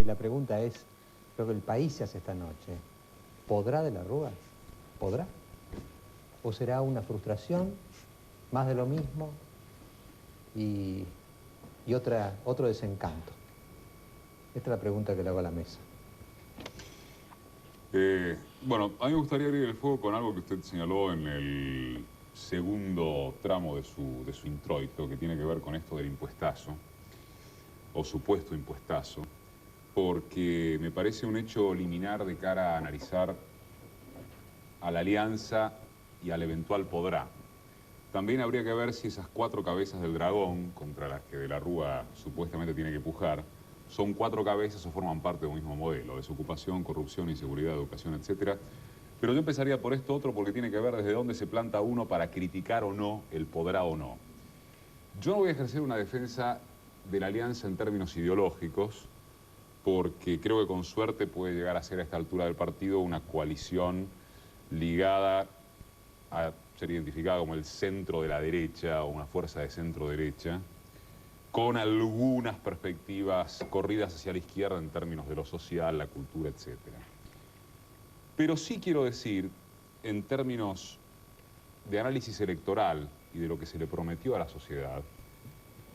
la pregunta es, creo que el país se hace esta noche, ¿podrá de la Rúa? ¿Podrá? ¿O será una frustración, más de lo mismo y otro desencanto? Esta es la pregunta que le hago a la mesa. Bueno, a mí me gustaría abrir el fuego con algo que usted señaló en el segundo tramo de su introito, que tiene que ver con esto del impuestazo, o supuesto impuestazo, porque me parece un hecho liminar de cara a analizar a la alianza y al eventual podrá. También habría que ver si esas 4 cabezas del dragón, contra las que de la Rúa supuestamente tiene que pujar, son 4 cabezas o forman parte de un mismo modelo: desocupación, corrupción, inseguridad, educación, etc. Pero yo empezaría por esto otro, porque tiene que ver desde dónde se planta uno para criticar o no el podrá o no. Yo no voy a ejercer una defensa de la alianza en términos ideológicos, porque creo que con suerte puede llegar a ser a esta altura del partido una coalición ligada a ser identificada como el centro de la derecha o una fuerza de centro derecha, con algunas perspectivas corridas hacia la izquierda en términos de lo social, la cultura, etc. Pero sí quiero decir, en términos de análisis electoral y de lo que se le prometió a la sociedad,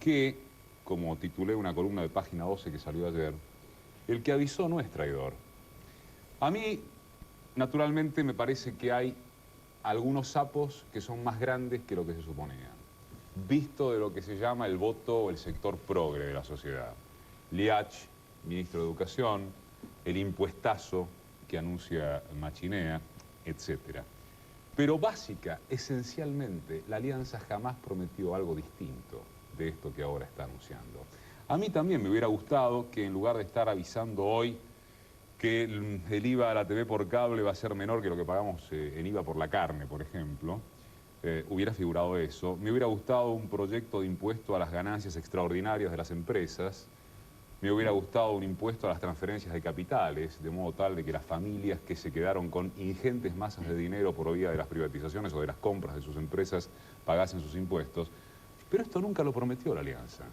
que, como titulé una columna de Página 12 que salió ayer, el que avisó no es traidor. A mí, naturalmente, me parece que hay algunos sapos que son más grandes que lo que se suponía, visto de lo que se llama el voto o el sector progre de la sociedad. Liach, ministro de Educación, el impuestazo que anuncia Machinea, etc. Pero básica, esencialmente, la alianza jamás prometió algo distinto de esto que ahora está anunciando. A mí también me hubiera gustado que, en lugar de estar avisando hoy que el IVA a la TV por cable va a ser menor que lo que pagamos en IVA por la carne, por ejemplo, hubiera figurado eso. Me hubiera gustado un proyecto de impuesto a las ganancias extraordinarias de las empresas. Me hubiera gustado un impuesto a las transferencias de capitales, de modo tal de que las familias que se quedaron con ingentes masas de dinero por vía de las privatizaciones o de las compras de sus empresas pagasen sus impuestos. Pero esto nunca lo prometió la alianza.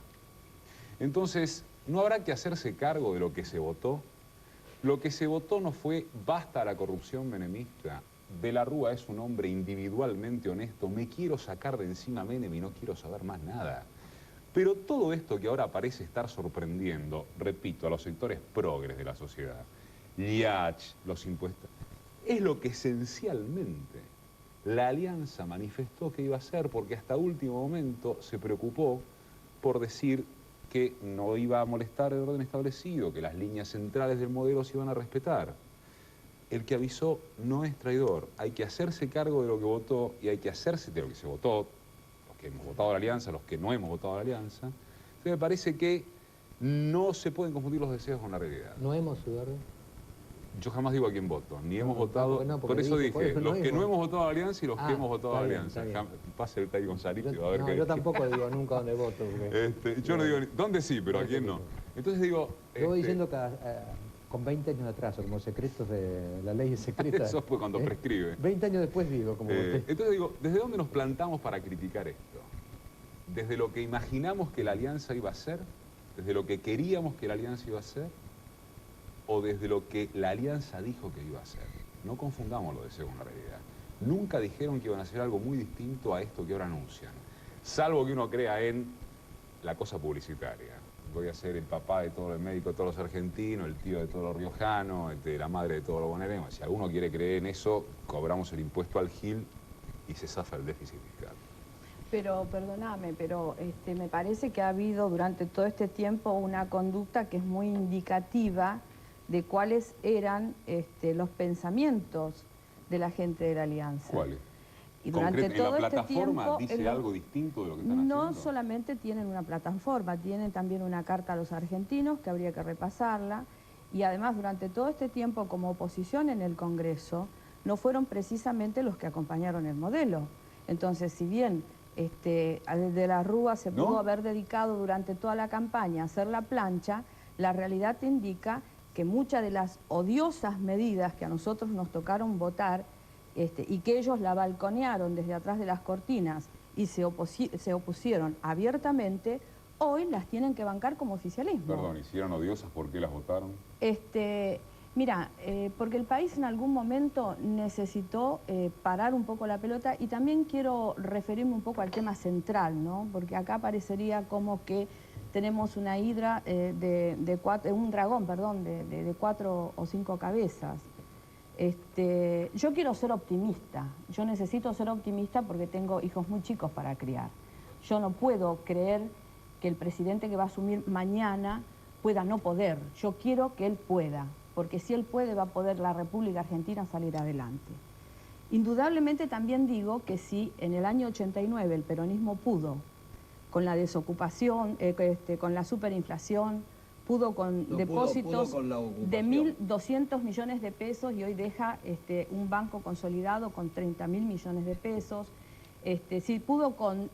Entonces, no habrá que hacerse cargo de lo que se votó. Lo que se votó no fue basta a la corrupción menemista. De la Rúa es un hombre individualmente honesto. Me quiero sacar de encima a Menem y no quiero saber más nada. Pero todo esto que ahora parece estar sorprendiendo, repito, a los sectores progres de la sociedad, Liach, los impuestos, es lo que esencialmente la alianza manifestó que iba a hacer, porque hasta último momento se preocupó por decir que no iba a molestar el orden establecido, que las líneas centrales del modelo se iban a respetar. El que avisó no es traidor. Hay que hacerse cargo de lo que votó y hay que hacerse de lo que se votó, los que hemos votado a la alianza, los que no hemos votado a la alianza. Entonces me parece que no se pueden confundir los deseos con la realidad. ¿No hemos, Eduardo? Yo jamás digo a quién voto, ni hemos votado, por eso dije, los que no hemos votado a la alianza y los que hemos votado a la alianza. Pase el Tai González, a ver qué. Yo tampoco digo nunca dónde voto. Porque, yo no digo, ¿dónde sí, pero a quién no? Entonces digo... Yo voy diciendo que con 20 años de atraso, como secretos de la ley secreta. Eso fue cuando prescribe. 20 años después digo, como voté. Entonces digo, ¿desde dónde nos plantamos para criticar esto? ¿Desde lo que imaginamos que la alianza iba a ser? ¿Desde lo que queríamos que la alianza iba a ser? ¿O desde lo que la alianza dijo que iba a hacer? No confundamos lo de según la realidad. Nunca dijeron que iban a hacer algo muy distinto a esto que ahora anuncian. Salvo que uno crea en la cosa publicitaria. Voy a ser el papá de todos los médicos, de todos los argentinos, el tío de todos los riojanos, la madre de todos los bonaerenses. Si alguno quiere creer en eso, cobramos el impuesto al GIL y se zafa el déficit fiscal. Pero, perdóname, pero me parece que ha habido durante todo este tiempo una conducta que es muy indicativa de cuáles eran los pensamientos de la gente de la alianza. ¿Cuáles? Y durante todo ¿En la plataforma dice algo distinto de lo que están haciendo? No solamente tienen una plataforma, tienen también una carta a los argentinos que habría que repasarla, y además durante todo este tiempo como oposición en el Congreso no fueron precisamente los que acompañaron el modelo. Entonces, si bien de la Rúa se pudo haber dedicado durante toda la campaña a hacer la plancha, la realidad te indica que muchas de las odiosas medidas que a nosotros nos tocaron votar y que ellos la balconearon desde atrás de las cortinas y se opusieron abiertamente, hoy las tienen que bancar como oficialismo. Perdón, ¿y si eran odiosas, por qué las votaron? Mira, porque el país en algún momento necesitó parar un poco la pelota, y también quiero referirme un poco al tema central, ¿no? Porque acá parecería como que tenemos una hidra un dragón, perdón, de 4 o 5 cabezas. Yo quiero ser optimista, yo necesito ser optimista porque tengo hijos muy chicos para criar. Yo no puedo creer que el presidente que va a asumir mañana pueda no poder. Yo quiero que él pueda, porque si él puede va a poder la República Argentina salir adelante. Indudablemente también digo que si en el año 89 el peronismo pudo, con la desocupación, con la superinflación, pudo con depósitos de 1.200 millones de pesos y hoy deja un banco consolidado con 30.000 millones de pesos. Si pudo con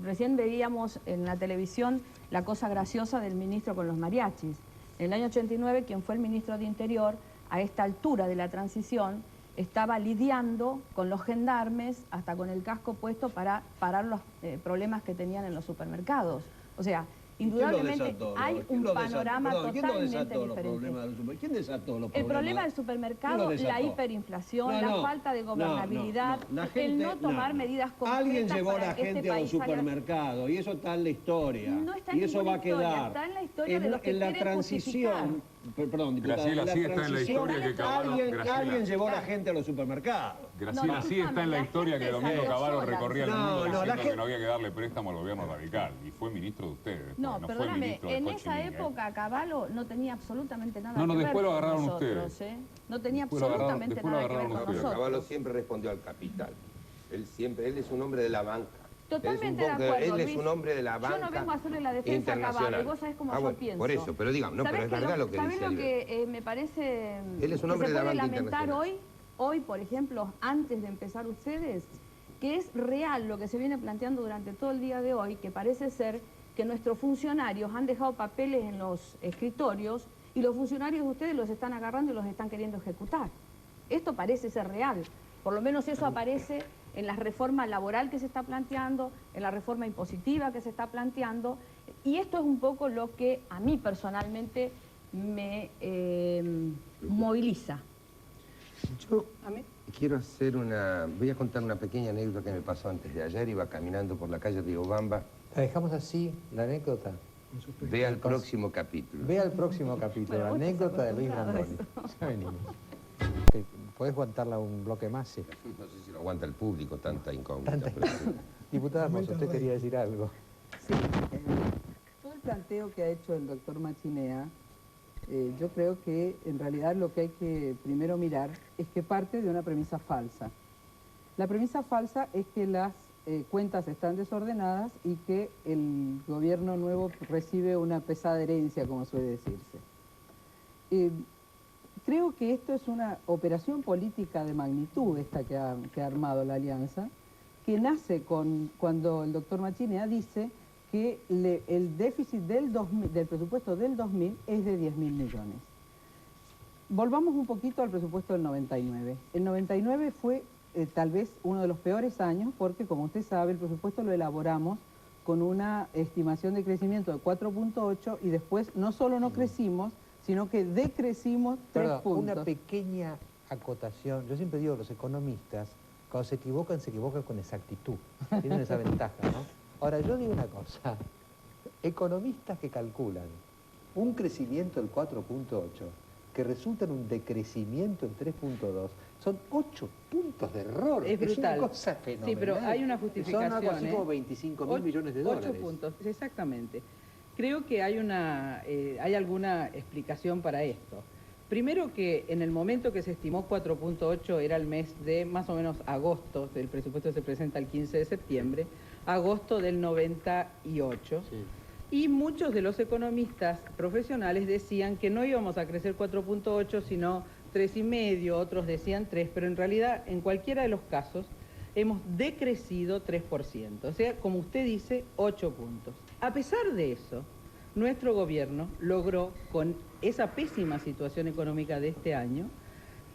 recién veíamos en la televisión la cosa graciosa del ministro con los mariachis. En el año 89, quien fue el ministro de Interior, a esta altura de la transición, estaba lidiando con los gendarmes, hasta con el casco puesto, para parar los problemas que tenían en los supermercados. O sea, indudablemente hay un panorama totalmente diferente. ¿Quién desató los problemas? El problema del supermercado, la hiperinflación, la falta de gobernabilidad, el no tomar medidas concretas. Alguien llevó a la gente a los supermercados y eso está en la historia. No está en y eso va a quedar. Está en la historia de los que en la quieren transición. Perdón, diputada. Graciela, sí está en la historia que Cavallo... Alguien llevó a la gente a los supermercados. Graciela, sí está en la historia que Domingo Cavallo recorría el mundo diciendo que no había que darle préstamo al gobierno radical. Y fue ministro de ustedes. No, perdóname, en esa época Cavallo no tenía absolutamente nada que ver después lo con agarraron nosotros. ustedes. No tenía absolutamente nada que ver con nosotros. Cavallo siempre respondió al capital. Él es un hombre de la banca. Totalmente de acuerdo, Él Luis. es un hombre de la banca. Yo no vengo a hacerle la defensa a Cavallo, y vos sabés cómo yo pienso. Por eso, pero digamos, no, pero es verdad lo que dice. ¿Sabés lo que me parece Él es un que hombre se de la puede banca lamentar internacional. hoy, por ejemplo, antes de empezar ustedes, que es real lo que se viene planteando durante todo el día de hoy, que parece ser que nuestros funcionarios han dejado papeles en los escritorios y los funcionarios de ustedes los están agarrando y los están queriendo ejecutar. Esto parece ser real, por lo menos eso aparece en la reforma laboral que se está planteando, en la reforma impositiva que se está planteando, y esto es un poco lo que a mí personalmente me moviliza. Yo quiero voy a contar una pequeña anécdota que me pasó antes de ayer. Iba caminando por la calle Riobamba. La dejamos así, la anécdota. Vea el próximo capítulo. Vea el próximo capítulo, la anécdota de Luis Brandoni. Ya venimos. ¿Podés aguantarla un bloque más? Sí. No sé si lo aguanta el público, tanta incógnita. Diputada Hermoso, usted quería decir algo. Sí, todo el planteo que ha hecho el doctor Machinea, yo creo que en realidad lo que hay que primero mirar es que parte de una premisa falsa. La premisa falsa es que las cuentas están desordenadas y que el gobierno nuevo recibe una pesada herencia, como suele decirse. Creo que esto es una operación política de magnitud, esta que ha armado la Alianza, que nace cuando el doctor Machinea dice que el déficit del presupuesto del 2000 es de 10.000 millones. Volvamos un poquito al presupuesto del 99. El 99 fue tal vez uno de los peores años porque, como usted sabe, el presupuesto lo elaboramos con una estimación de crecimiento de 4.8 y después no solo no crecimos, sino que decrecimos 3 puntos. Una pequeña acotación. Yo siempre digo, los economistas, cuando se equivocan con exactitud. Tienen esa ventaja, ¿no? Ahora, yo digo una cosa. Economistas que calculan un crecimiento del 4.8, que resulta en un decrecimiento en 3.2, son 8 puntos de error. Es brutal. Es una cosa fenomenal. Sí, pero hay una justificación. Son algo así como 25.000 millones de dólares. 8 puntos, exactamente. Creo que hay alguna explicación para esto. Primero que en el momento que se estimó 4.8 era el mes de más o menos agosto, el presupuesto se presenta el 15 de septiembre, agosto del 98. Sí. Y muchos de los economistas profesionales decían que no íbamos a crecer 4.8 sino 3,5, otros decían 3, pero en realidad en cualquiera de los casos hemos decrecido 3%, o sea, como usted dice, 8 puntos. A pesar de eso, nuestro gobierno logró, con esa pésima situación económica de este año,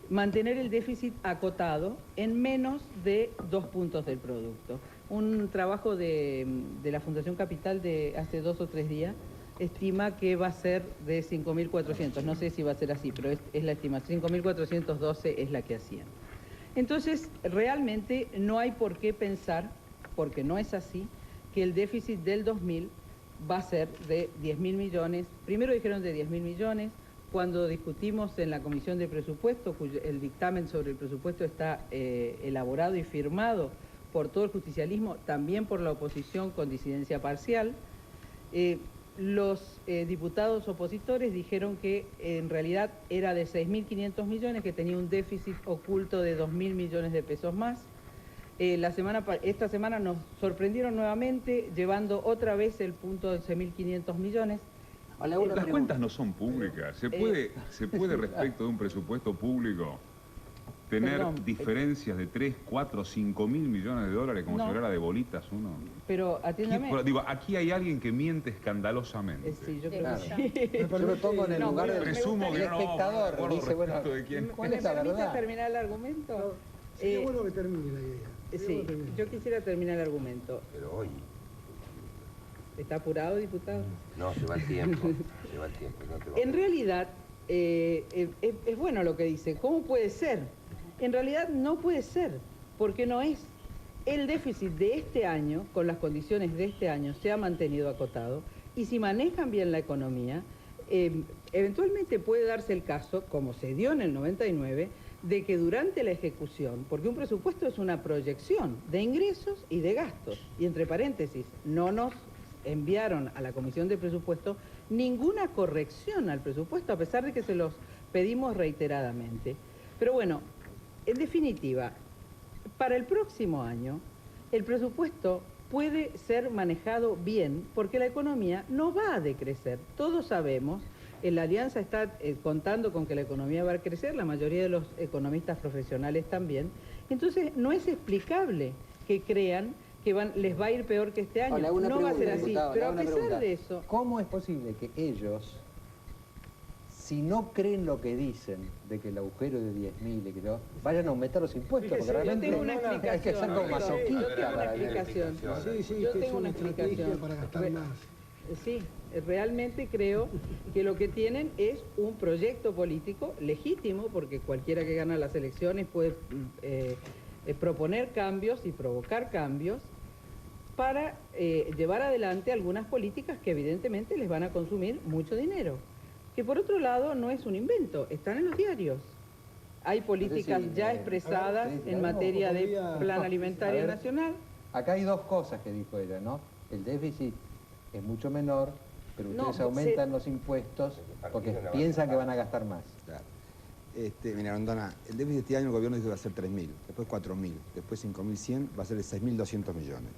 mantener el déficit acotado en menos de 2 puntos del producto. Un trabajo de la Fundación Capital de hace 2 o 3 días estima que va a ser de 5.400. No sé si va a ser así, pero es la estimación. 5.412 es la que hacían. Entonces, realmente no hay por qué pensar, porque no es así, que el déficit del 2000 va a ser de 10.000 millones. Primero dijeron de 10.000 millones. Cuando discutimos en la Comisión de Presupuesto, el dictamen sobre el presupuesto está elaborado y firmado por todo el justicialismo, también por la oposición con disidencia parcial, los diputados opositores dijeron que en realidad era de 6.500 millones, que tenía un déficit oculto de 2.000 millones de pesos más. Esta semana nos sorprendieron nuevamente, llevando otra vez el punto de 11.500 millones. Las cuentas no son públicas. ¿Se puede respecto de un presupuesto público tener diferencias de 3, 4, 5.000 millones de dólares como si hablara de bolitas uno? Pero atiéndame. Digo, aquí hay alguien que miente escandalosamente. Sí, yo creo que sí. Yo me pongo en el lugar del presumo que espectador. Dice, bueno, de quién. ¿cuál es la verdad? ¿Terminar el argumento? Sería bueno que termine la idea. Sí, yo quisiera terminar el argumento. Pero hoy... ¿Está apurado, diputado? No, se va el tiempo. Se va el tiempo. No te va En realidad, es bueno lo que dice. ¿Cómo puede ser? En realidad no puede ser, porque no es. El déficit de este año, con las condiciones de este año, se ha mantenido acotado, y si manejan bien la economía, eventualmente puede darse el caso, como se dio en el 99, de que durante la ejecución, porque un presupuesto es una proyección de ingresos y de gastos, y entre paréntesis, no nos enviaron a la Comisión de Presupuesto ninguna corrección al presupuesto, a pesar de que se los pedimos reiteradamente. Pero bueno, en definitiva, para el próximo año, el presupuesto puede ser manejado bien, porque la economía no va a decrecer. Todos sabemos, la Alianza está contando con que la economía va a crecer, la mayoría de los economistas profesionales también. Entonces, no es explicable que crean que les va a ir peor que este año. No va a ser así, pero a pesar de eso... ¿Cómo es posible que ellos, si no creen lo que dicen, de que el agujero es de 10.000, que vayan a aumentar los impuestos? Porque realmente yo tengo una explicación. hay que ser como masoquista. Yo tengo una explicación. Sí, Yo que tengo es una estrategia explicación. para gastar más. Sí, realmente creo que lo que tienen es un proyecto político legítimo, porque cualquiera que gana las elecciones puede proponer cambios y provocar cambios para llevar adelante algunas políticas que evidentemente les van a consumir mucho dinero. Que por otro lado no es un invento, están en los diarios. Hay políticas ya expresadas en materia de plan alimentario nacional. Acá hay dos cosas que dijo ella, ¿no? El déficit es mucho menor, pero ustedes aumentan los impuestos porque piensan que van a gastar más. Claro. Mira, Rondona, el déficit de este año el gobierno dijo que va a ser 3.000, después 4.000, después 5.100, va a ser de 6.200 millones.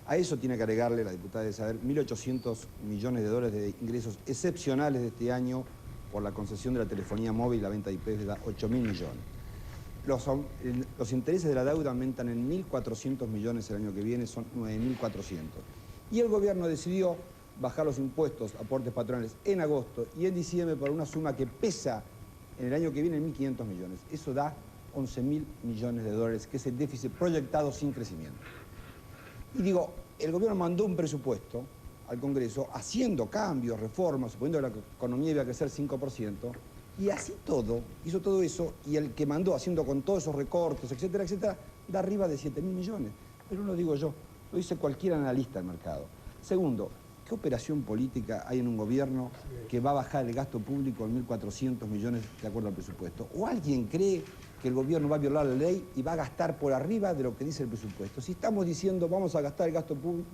A eso tiene que agregarle, la diputada de saber, 1.800 millones de dólares de ingresos excepcionales de este año por la concesión de la telefonía móvil y la venta de IPs, da 8.000 millones. Los intereses de la deuda aumentan en 1.400 millones el año que viene, son 9.400. Y el gobierno decidió bajar los impuestos, aportes patronales, en agosto y en diciembre por una suma que pesa en el año que viene en 1.500 millones. Eso da 11.000 millones de dólares, que es el déficit proyectado sin crecimiento. Y digo, el gobierno mandó un presupuesto al Congreso haciendo cambios, reformas, suponiendo que la economía iba a crecer 5%, y así todo, hizo todo eso, y el que mandó haciendo con todos esos recortes, etcétera, etcétera, da arriba de 7.000 millones. Pero no lo digo yo, lo dice cualquier analista del mercado. Segundo, ¿qué operación política hay en un gobierno que va a bajar el gasto público en 1.400 millones de acuerdo al presupuesto? ¿O alguien cree que el gobierno va a violar la ley y va a gastar por arriba de lo que dice el presupuesto? Si estamos diciendo vamos a gastar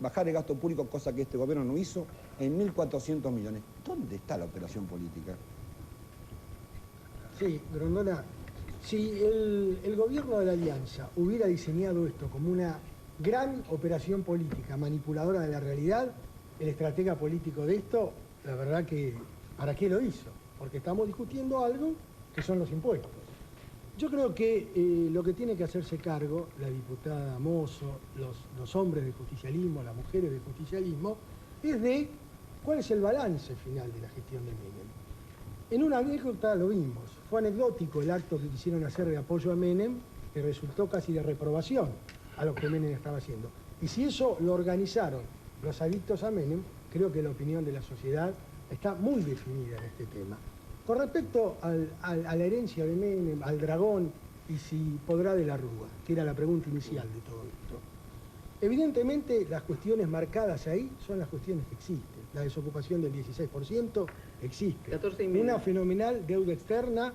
bajar el gasto público, cosa que este gobierno no hizo, en 1.400 millones, ¿dónde está la operación política? Sí, Grondona, si el gobierno de la Alianza hubiera diseñado esto como una gran operación política manipuladora de la realidad, el estratega político de esto, la verdad que, ¿para qué lo hizo? Porque estamos discutiendo algo que son los impuestos. Yo creo que lo que tiene que hacerse cargo la diputada Mozo, los hombres del justicialismo, las mujeres del justicialismo, es de cuál es el balance final de la gestión de Menem. En una anécdota lo vimos, fue anecdótico el acto que quisieron hacer de apoyo a Menem, que resultó casi de reprobación a lo que Menem estaba haciendo. Y si eso lo organizaron los adictos a Menem, creo que la opinión de la sociedad está muy definida en este tema. Con respecto a la herencia de Menem, al dragón, y si podrá de la Rúa, que era la pregunta inicial de todo esto. Evidentemente, las cuestiones marcadas ahí son las cuestiones que existen. La desocupación del 16% existe. Una fenomenal deuda externa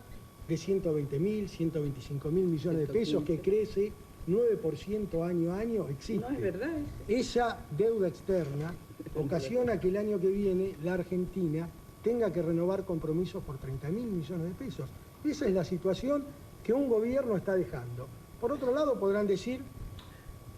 de 120.000, 125.000 millones de pesos que crece 9% año a año, existe. No es verdad. Esa deuda externa ocasiona que el año que viene la Argentina tenga que renovar compromisos por 30.000 millones de pesos. Esa es la situación que un gobierno está dejando. Por otro lado, podrán decir,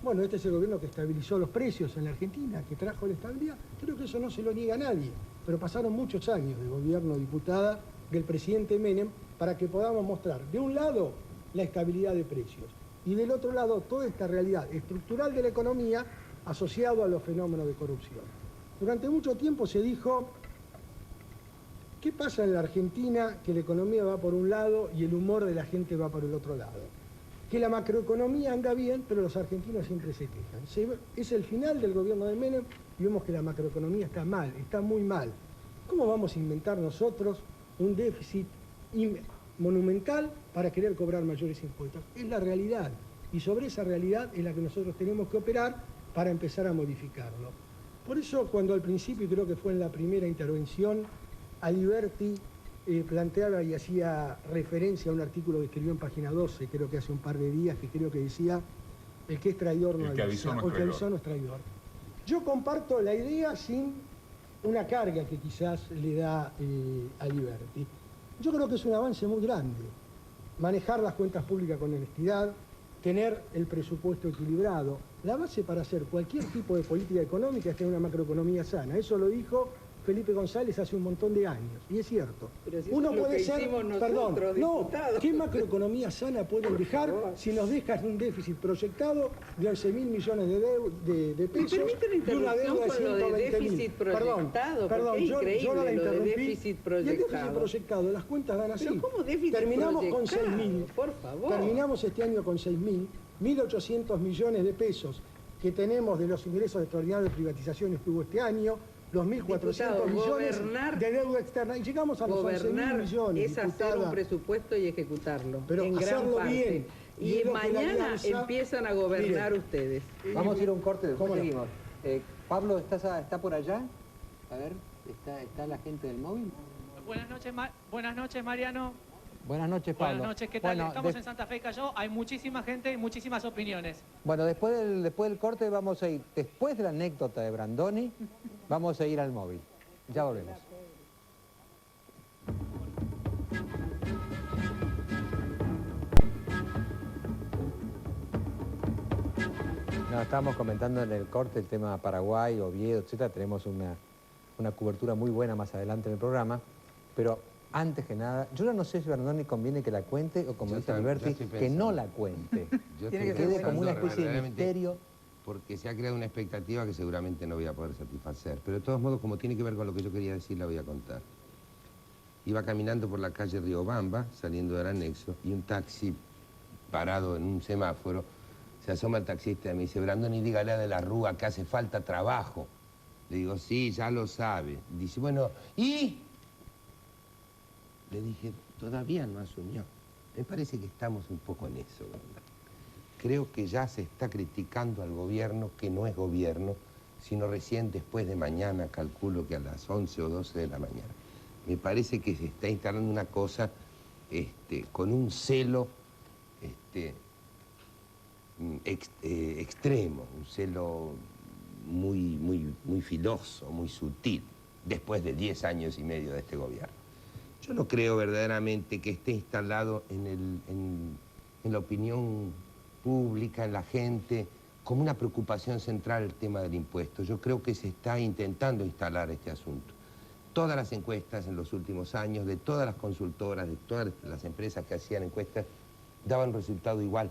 bueno, este es el gobierno que estabilizó los precios en la Argentina, que trajo la estabilidad. Creo que eso no se lo niega a nadie, pero pasaron muchos años de gobierno diputada del presidente Menem para que podamos mostrar, de un lado, la estabilidad de precios, y del otro lado, toda esta realidad estructural de la economía asociado a los fenómenos de corrupción. Durante mucho tiempo se dijo, ¿qué pasa en la Argentina? Que la economía va por un lado y el humor de la gente va por el otro lado. Que la macroeconomía anda bien, pero los argentinos siempre se quejan. Es el final del gobierno de Menem y vemos que la macroeconomía está mal, está muy mal. ¿Cómo vamos a inventar nosotros un déficit monumental para querer cobrar mayores impuestos? Es la realidad, y sobre esa realidad es la que nosotros tenemos que operar para empezar a modificarlo. Por eso, cuando al principio, creo que fue en la primera intervención, Aliberti planteaba y hacía referencia a un artículo que escribió en página 12, creo que hace un par de días, que creo que decía, el que es traidor no avisa, o el que avisó no es traidor. Yo comparto la idea sin una carga que quizás le da Aliberti. Yo creo que es un avance muy grande, manejar las cuentas públicas con honestidad, tener el presupuesto equilibrado. La base para hacer cualquier tipo de política económica es tener una macroeconomía sana. Eso lo dijo Felipe González hace un montón de años, y es cierto. Pero si uno puede ser, perdón, no, ¿qué macroeconomía sana pueden dejar si nos dejan un déficit proyectado de 11.000 millones de pesos y una deuda de 120.000? Perdón, yo no la interrumpí. Y el déficit proyectado, las cuentas dan así. ¿Pero cómo déficit terminamos con 6.000, por favor. Terminamos este año con 1.800 millones de pesos que tenemos de los ingresos extraordinarios de privatizaciones que hubo este año, los 1.400 millones de deuda externa, y llegamos a los 11.000 millones. Es hacer un presupuesto y ejecutarlo, pero en gran parte. Bien. Y mañana empiezan a gobernar ustedes. Vamos a ir a un corte, después seguimos. Pablo, ¿está por allá? A ver, ¿está la gente del móvil? Buenas noches, Mariano. Buenas noches, Pablo. Buenas noches, ¿qué tal? Estamos en Santa Fe y Callao, hay muchísima gente y muchísimas opiniones. Bueno, después del corte vamos a ir, después de la anécdota de Brandoni, vamos a ir al móvil. Ya volvemos. No, estábamos comentando en el corte el tema Paraguay, Oviedo, etcétera. Tenemos una cobertura muy buena más adelante en el programa, pero antes que nada, yo no sé si Brandoni conviene que la cuente o, como dice Alberti, que no la cuente. Tiene que quede como una especie de misterio. Porque se ha creado una expectativa que seguramente no voy a poder satisfacer. Pero de todos modos, como tiene que ver con lo que yo quería decir, la voy a contar. Iba caminando por la calle Riobamba, saliendo del anexo, y un taxi parado en un semáforo, se asoma el taxista y me dice, Brandoni, dígale a De la Rúa que hace falta trabajo. Le digo, sí, ya lo sabe. Dice, bueno, ¿y? Le dije, todavía no asumió. Me parece que estamos un poco en eso, ¿verdad? Creo que ya se está criticando al gobierno, que no es gobierno, sino recién después de mañana, calculo que a las 11 o 12 de la mañana. Me parece que se está instalando una cosa con un celo extremo, un celo muy filoso, muy sutil, después de 10 años y medio de este gobierno. Yo no creo verdaderamente que esté instalado en la opinión pública, en la gente, como una preocupación central el tema del impuesto. Yo creo que se está intentando instalar este asunto. Todas las encuestas en los últimos años, de todas las consultoras, de todas las empresas que hacían encuestas, daban un resultado igual,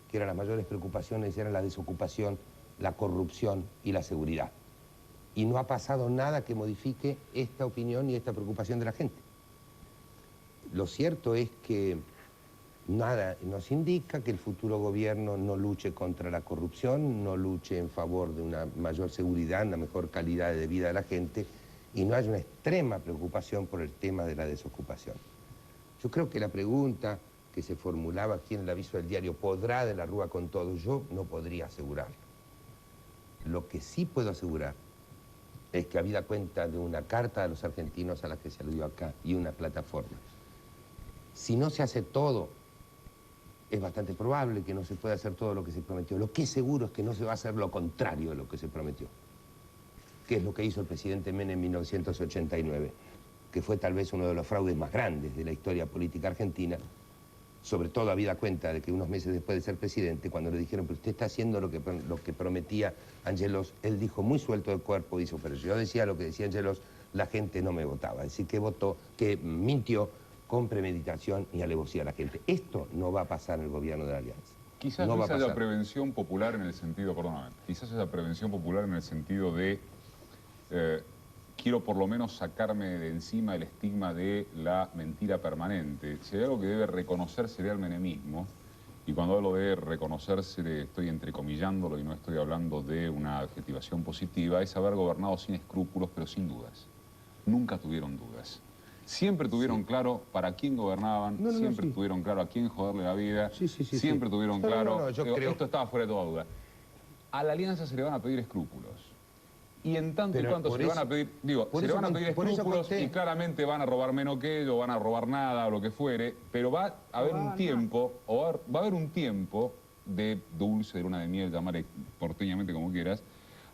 que eran las mayores preocupaciones, eran la desocupación, la corrupción y la seguridad. Y no ha pasado nada que modifique esta opinión y esta preocupación de la gente. Lo cierto es que Nada nos indica que el futuro gobierno no luche contra la corrupción, no luche en favor de una mayor seguridad, una mejor calidad de vida de la gente y no haya una extrema preocupación por el tema de la desocupación. Yo creo que la pregunta que se formulaba aquí en el aviso del diario, ¿podrá de la Rúa con todo? Yo no podría asegurarlo. Lo que sí puedo asegurar es que habida cuenta de una carta de los argentinos a la que se aludió acá y una plataforma, si no se hace todo, es bastante probable que no se pueda hacer todo lo que se prometió. Lo que es seguro es que no se va a hacer lo contrario de lo que se prometió, que es lo que hizo el presidente Menem en 1989, que fue tal vez uno de los fraudes más grandes de la historia política argentina, sobre todo habida cuenta de que unos meses después de ser presidente, cuando le dijeron, pero usted está haciendo lo que prometía Angelos, él dijo muy suelto de cuerpo, dijo, pero yo decía lo que decía Angelos, la gente no me votaba. Es decir, que votó, que mintió con premeditación y alevosía a la gente. Esto no va a pasar en el gobierno de la Alianza. Quizás no haya prevención popular en el sentido, perdóname, quizás haya prevención popular en el sentido de quiero por lo menos sacarme de encima el estigma de la mentira permanente. Si hay algo que debe reconocerse al menemismo, y cuando hablo de reconocerse estoy entrecomillándolo y no estoy hablando de una adjetivación positiva, es haber gobernado sin escrúpulos pero sin dudas. Nunca tuvieron dudas. Siempre tuvieron claro para quién gobernaban, siempre tuvieron claro a quién joderle la vida, siempre tuvieron claro, esto estaba fuera de toda duda. A la Alianza se le van a pedir escrúpulos. Y en tanto y cuanto se le van a pedir, se le van a pedir escrúpulos y claramente van a robar menos que ellos, van a robar nada o lo que fuere, pero va a haber un tiempo, va a haber un tiempo de dulce, de luna de miel, llamarle porteñamente como quieras,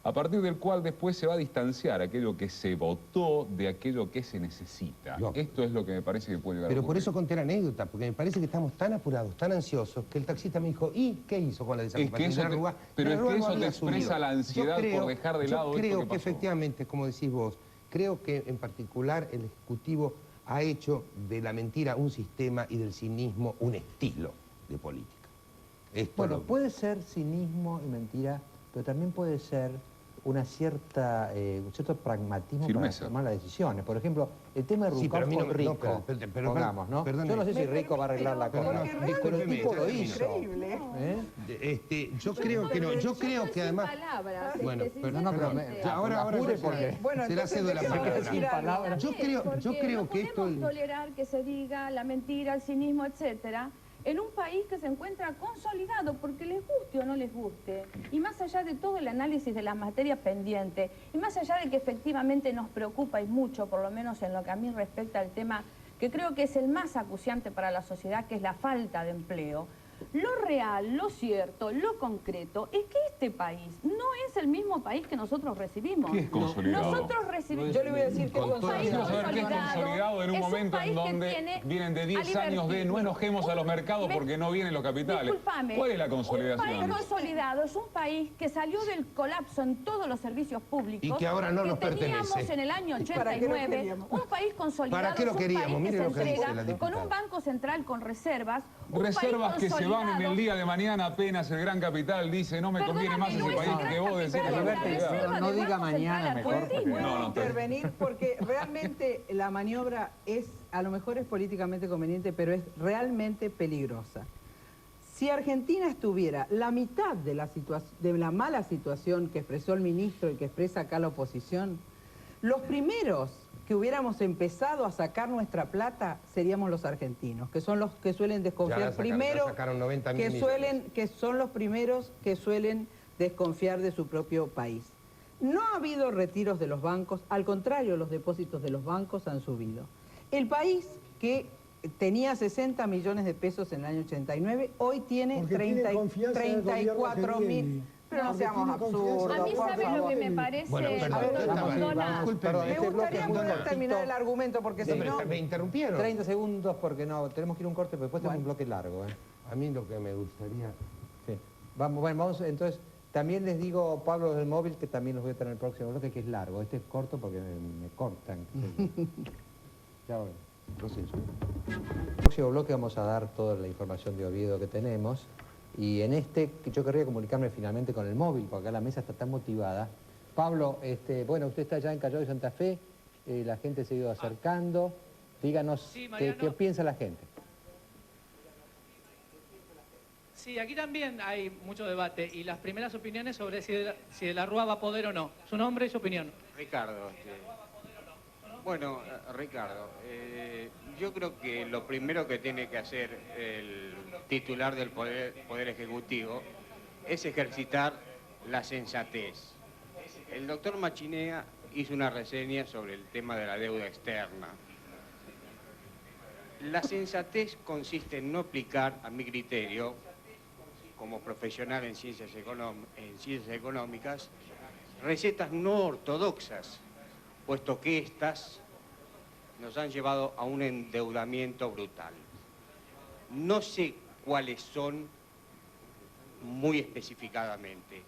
a partir del cual después se va a distanciar aquello que se votó de aquello que se necesita. Esto es lo que me parece que puede llegar a ocurrir. Pero por eso conté la anécdota, porque me parece que estamos tan apurados, tan ansiosos, que el taxista me dijo, ¿y qué hizo con la desocupación de la Rúa? Pero es que eso te expresa la ansiedad por dejar de lado esto que pasó. Yo creo que efectivamente, como decís vos, creo que en particular el Ejecutivo ha hecho de la mentira un sistema y del cinismo un estilo de política. Bueno, puede ser cinismo y mentira, pero también puede ser un cierto pragmatismo para tomar las decisiones. Por ejemplo, el tema de Rucón con Rico, pongamos, ¿no? Yo no sé si Rico va a arreglar la cosa, pero el tipo lo hizo. Yo creo que no, yo creo que además... Bueno, ahora porque será cédula sin palabras. Yo creo que esto... No podemos tolerar que se diga la mentira, el cinismo, etcétera, en un país que se encuentra consolidado, porque les guste o no les guste, y más allá de todo el análisis de las materias pendientes, y más allá de que efectivamente nos preocupa y mucho, por lo menos en lo que a mí respecta al tema que creo que es el más acuciante para la sociedad, que es la falta de empleo, lo real, lo cierto, lo concreto, es que este país no es el mismo país que nosotros recibimos. ¿Qué es consolidado? Nosotros recibimos... Yo le voy a decir que es consolidado en un momento en donde vienen de 10 años de no enojemos a los mercados porque no vienen los capitales. Disculpame, ¿Cuál es la consolidación? Un país consolidado es un país que salió del colapso en todos los servicios públicos y que ahora no nos pertenece. Teníamos en el año 89 un país consolidado. ¿Para qué lo queríamos? Mire lo que dice la diputada. Con un banco central con reservas. Reservas que se van en el día de mañana, apenas el gran capital dice no me conviene más ese país que vos decís. No diga mañana mejor. Puedo intervenir porque realmente la maniobra es, a lo mejor es políticamente conveniente, pero es realmente peligrosa. Si Argentina estuviera la mitad de la mala situación que expresó el ministro y que expresa acá la oposición, los primeros que hubiéramos empezado a sacar nuestra plata seríamos los argentinos, que son los que suelen desconfiar primero, que son los primeros que suelen desconfiar de su propio país. No ha habido retiros de los bancos, al contrario, los depósitos de los bancos han subido. El país que tenía 60 millones de pesos en el año 89, hoy tiene 34.000. Pero no seamos absurdos. A mí, ¿sabe lo que me parece? Me gustaría poder terminar el argumento, porque si no... Me interrumpieron. 30 segundos, porque no, tenemos que ir a un corte, pero después tenemos un bloque largo. A mí lo que me gustaría... Sí. Vamos, entonces, también les digo, Pablo del móvil, que también los voy a tener en el próximo bloque, que es largo. Este es corto porque me cortan. Ya voy. En el próximo bloque vamos a dar toda la información de Oviedo que tenemos. Y en yo querría comunicarme finalmente con el móvil, porque acá la mesa está tan motivada. Pablo, bueno, usted está ya en Callao de Santa Fe, la gente se ha ido acercando. Díganos qué piensa la gente. Sí, aquí también hay mucho debate y las primeras opiniones sobre si de la Rúa va a poder o no. Su nombre y su opinión. Ricardo. Bueno, Ricardo, yo creo que lo primero que tiene que hacer el titular del Poder Ejecutivo es ejercitar la sensatez. El doctor Machinea hizo una reseña sobre el tema de la deuda externa. La sensatez consiste en no aplicar, a mi criterio, como profesional en ciencias económicas, recetas no ortodoxas, puesto que estas nos han llevado a un endeudamiento brutal. No sé cuáles son muy específicamente,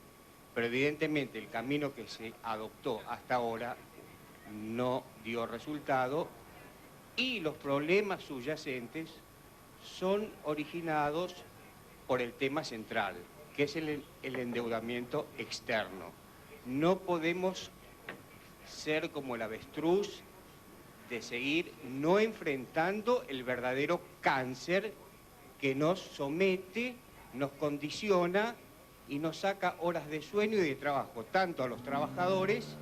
pero evidentemente el camino que se adoptó hasta ahora no dio resultado y los problemas subyacentes son originados por el tema central, que es el endeudamiento externo. No podemos ser como el avestruz de seguir no enfrentando el verdadero cáncer que nos somete, nos condiciona y nos saca horas de sueño y de trabajo, tanto a los trabajadores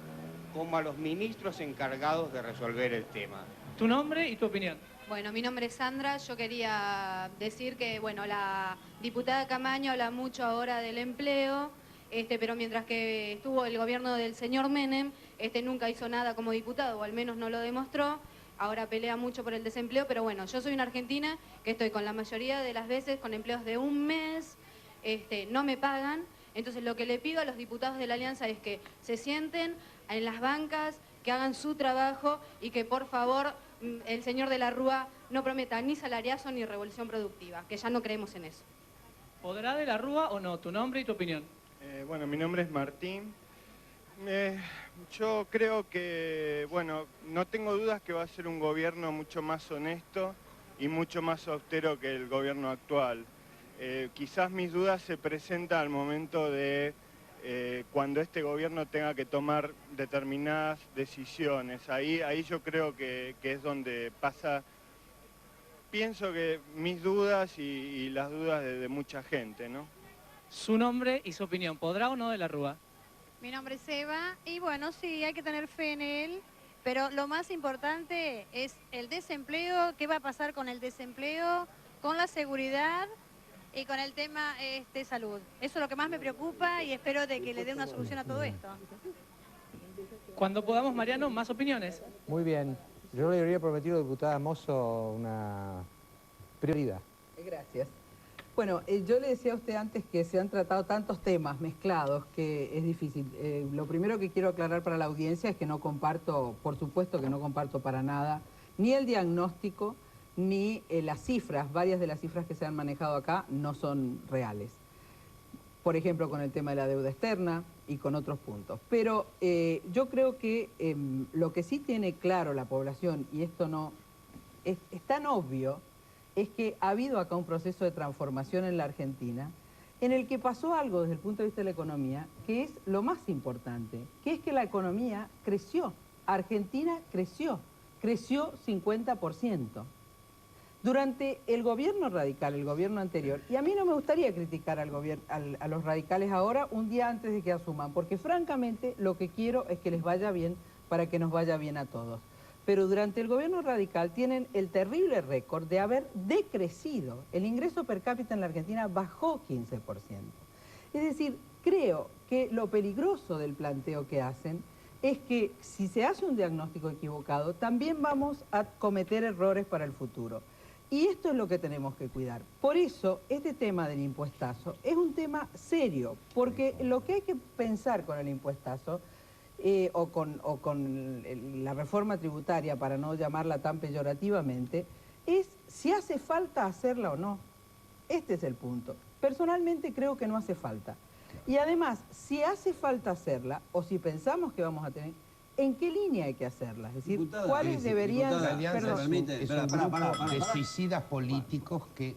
como a los ministros encargados de resolver el tema. Tu nombre y tu opinión. Bueno, mi nombre es Sandra. Yo quería decir que, bueno, la diputada Camaño habla mucho ahora del empleo, pero mientras que estuvo el gobierno del señor Menem, nunca hizo nada como diputado, o al menos no lo demostró. Ahora pelea mucho por el desempleo, pero bueno, yo soy una argentina que estoy con la mayoría de las veces con empleos de un mes, no me pagan. Entonces lo que le pido a los diputados de la Alianza es que se sienten en las bancas, que hagan su trabajo y que por favor el señor de la Rúa no prometa ni salariazo ni revolución productiva, que ya no creemos en eso. ¿Podrá de la Rúa o no? Tu nombre y tu opinión. Bueno, mi nombre es Martín. Yo creo que, bueno, no tengo dudas que va a ser un gobierno mucho más honesto y mucho más austero que el gobierno actual. Quizás mis dudas se presentan al momento de cuando este gobierno tenga que tomar determinadas decisiones. Ahí yo creo que es donde pasa, pienso que mis dudas y las dudas de mucha gente, ¿no? Su nombre y su opinión. ¿Podrá o no de la Rúa? Mi nombre es Eva y bueno, sí, hay que tener fe en él, pero lo más importante es el desempleo, qué va a pasar con el desempleo, con la seguridad y con el tema salud. Eso es lo que más me preocupa y espero de que le dé una solución a todo esto. Cuando podamos, Mariano, más opiniones. Muy bien. Yo le habría prometido, diputada Mozo, una prioridad. Gracias. Bueno, yo le decía a usted antes que se han tratado tantos temas mezclados que es difícil. Lo primero que quiero aclarar para la audiencia es que no comparto, por supuesto que no comparto para nada, ni el diagnóstico, ni las cifras. Varias de las cifras que se han manejado acá no son reales. Por ejemplo, con el tema de la deuda externa y con otros puntos. Pero yo creo que lo que sí tiene claro la población, y esto no es tan obvio, es que ha habido acá un proceso de transformación en la Argentina en el que pasó algo desde el punto de vista de la economía que es lo más importante, que es que la economía creció. Argentina creció 50%. Durante el gobierno radical, el gobierno anterior, y a mí no me gustaría criticar a los radicales ahora, un día antes de que asuman, porque francamente lo que quiero es que les vaya bien para que nos vaya bien a todos. Pero durante el gobierno radical tienen el terrible récord de haber decrecido. El ingreso per cápita en la Argentina bajó 15%. Es decir, creo que lo peligroso del planteo que hacen es que si se hace un diagnóstico equivocado, también vamos a cometer errores para el futuro. Y esto es lo que tenemos que cuidar. Por eso, este tema del impuestazo es un tema serio, porque lo que hay que pensar con el impuestazo o con la reforma tributaria, para no llamarla tan peyorativamente, es si hace falta hacerla o no. Este es el punto. Personalmente creo que no hace falta. Y además, si hace falta hacerla, o si pensamos que vamos a tener, ¿en qué línea hay que hacerla? Es decir, diputada, ¿cuáles deberían... La Alianza Perdón. es un grupo de suicidas políticos que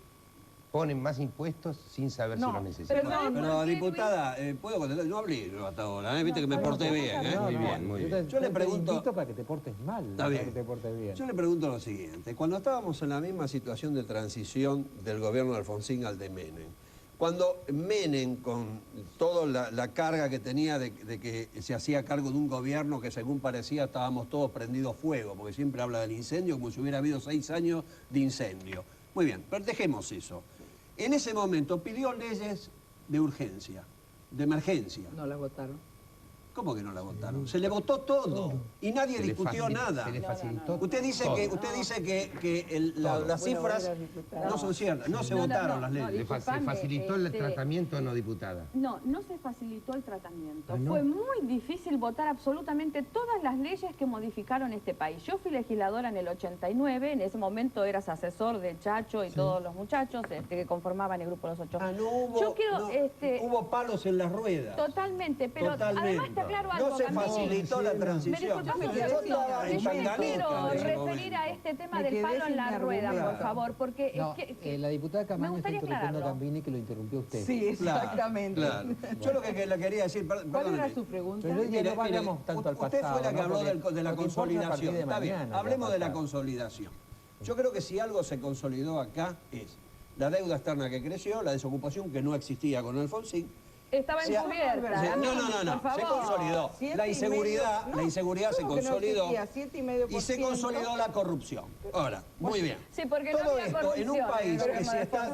ponen más impuestos sin saber si lo necesitan. Pero diputada, ¿puedo contestar? No hablé yo hasta ahora, viste que me porté bien. Muy bien, muy bien. Yo le pregunto para que te portes mal, Está para bien. que te portes bien. Yo le pregunto lo siguiente. Cuando estábamos en la misma situación de transición del gobierno de Alfonsín al de Menem, Cuando Menem, con toda la carga que tenía de que se hacía cargo de un gobierno que según parecía estábamos todos prendidos fuego, porque siempre habla del incendio como si hubiera habido 6 años de incendio. Muy bien, pero dejemos eso. En ese momento pidió leyes de urgencia, de emergencia. No las votaron. ¿Cómo que no la votaron? Se le votó todo y nadie discutió nada. Se le facilitó Usted dice que las cifras no son ciertas, no se votaron las leyes. ¿Se facilitó el tratamiento o no, diputada? No, no se facilitó el tratamiento. ¿Ah, no? Fue muy difícil votar absolutamente todas las leyes que modificaron este país. Yo fui legisladora en el 89, en ese momento eras asesor de Chacho y todos los muchachos que conformaban el grupo Los Ocho. No hubo, hubo palos en las ruedas. Totalmente, pero además te aclaro algo, no se facilitó la transición. Yo quiero referir a este tema del palo en la rueda, por favor, porque no, la diputada Camaño está interrumpiendo a Gambini, que lo interrumpió usted. Sí, exactamente. Claro. Yo lo que le quería decir, ¿cuál era su pregunta? Pero no vayamos tanto al pasado. Usted fue la que habló de la consolidación. Está bien, hablemos de la consolidación. Yo creo que si algo se consolidó acá es la deuda externa que creció, la desocupación que no existía con Alfonsín. Estaba encubierta. No, se consolidó. La inseguridad se consolidó y se consolidó la corrupción. Ahora, muy bien. Sí, porque todo no había esto en un país que si está...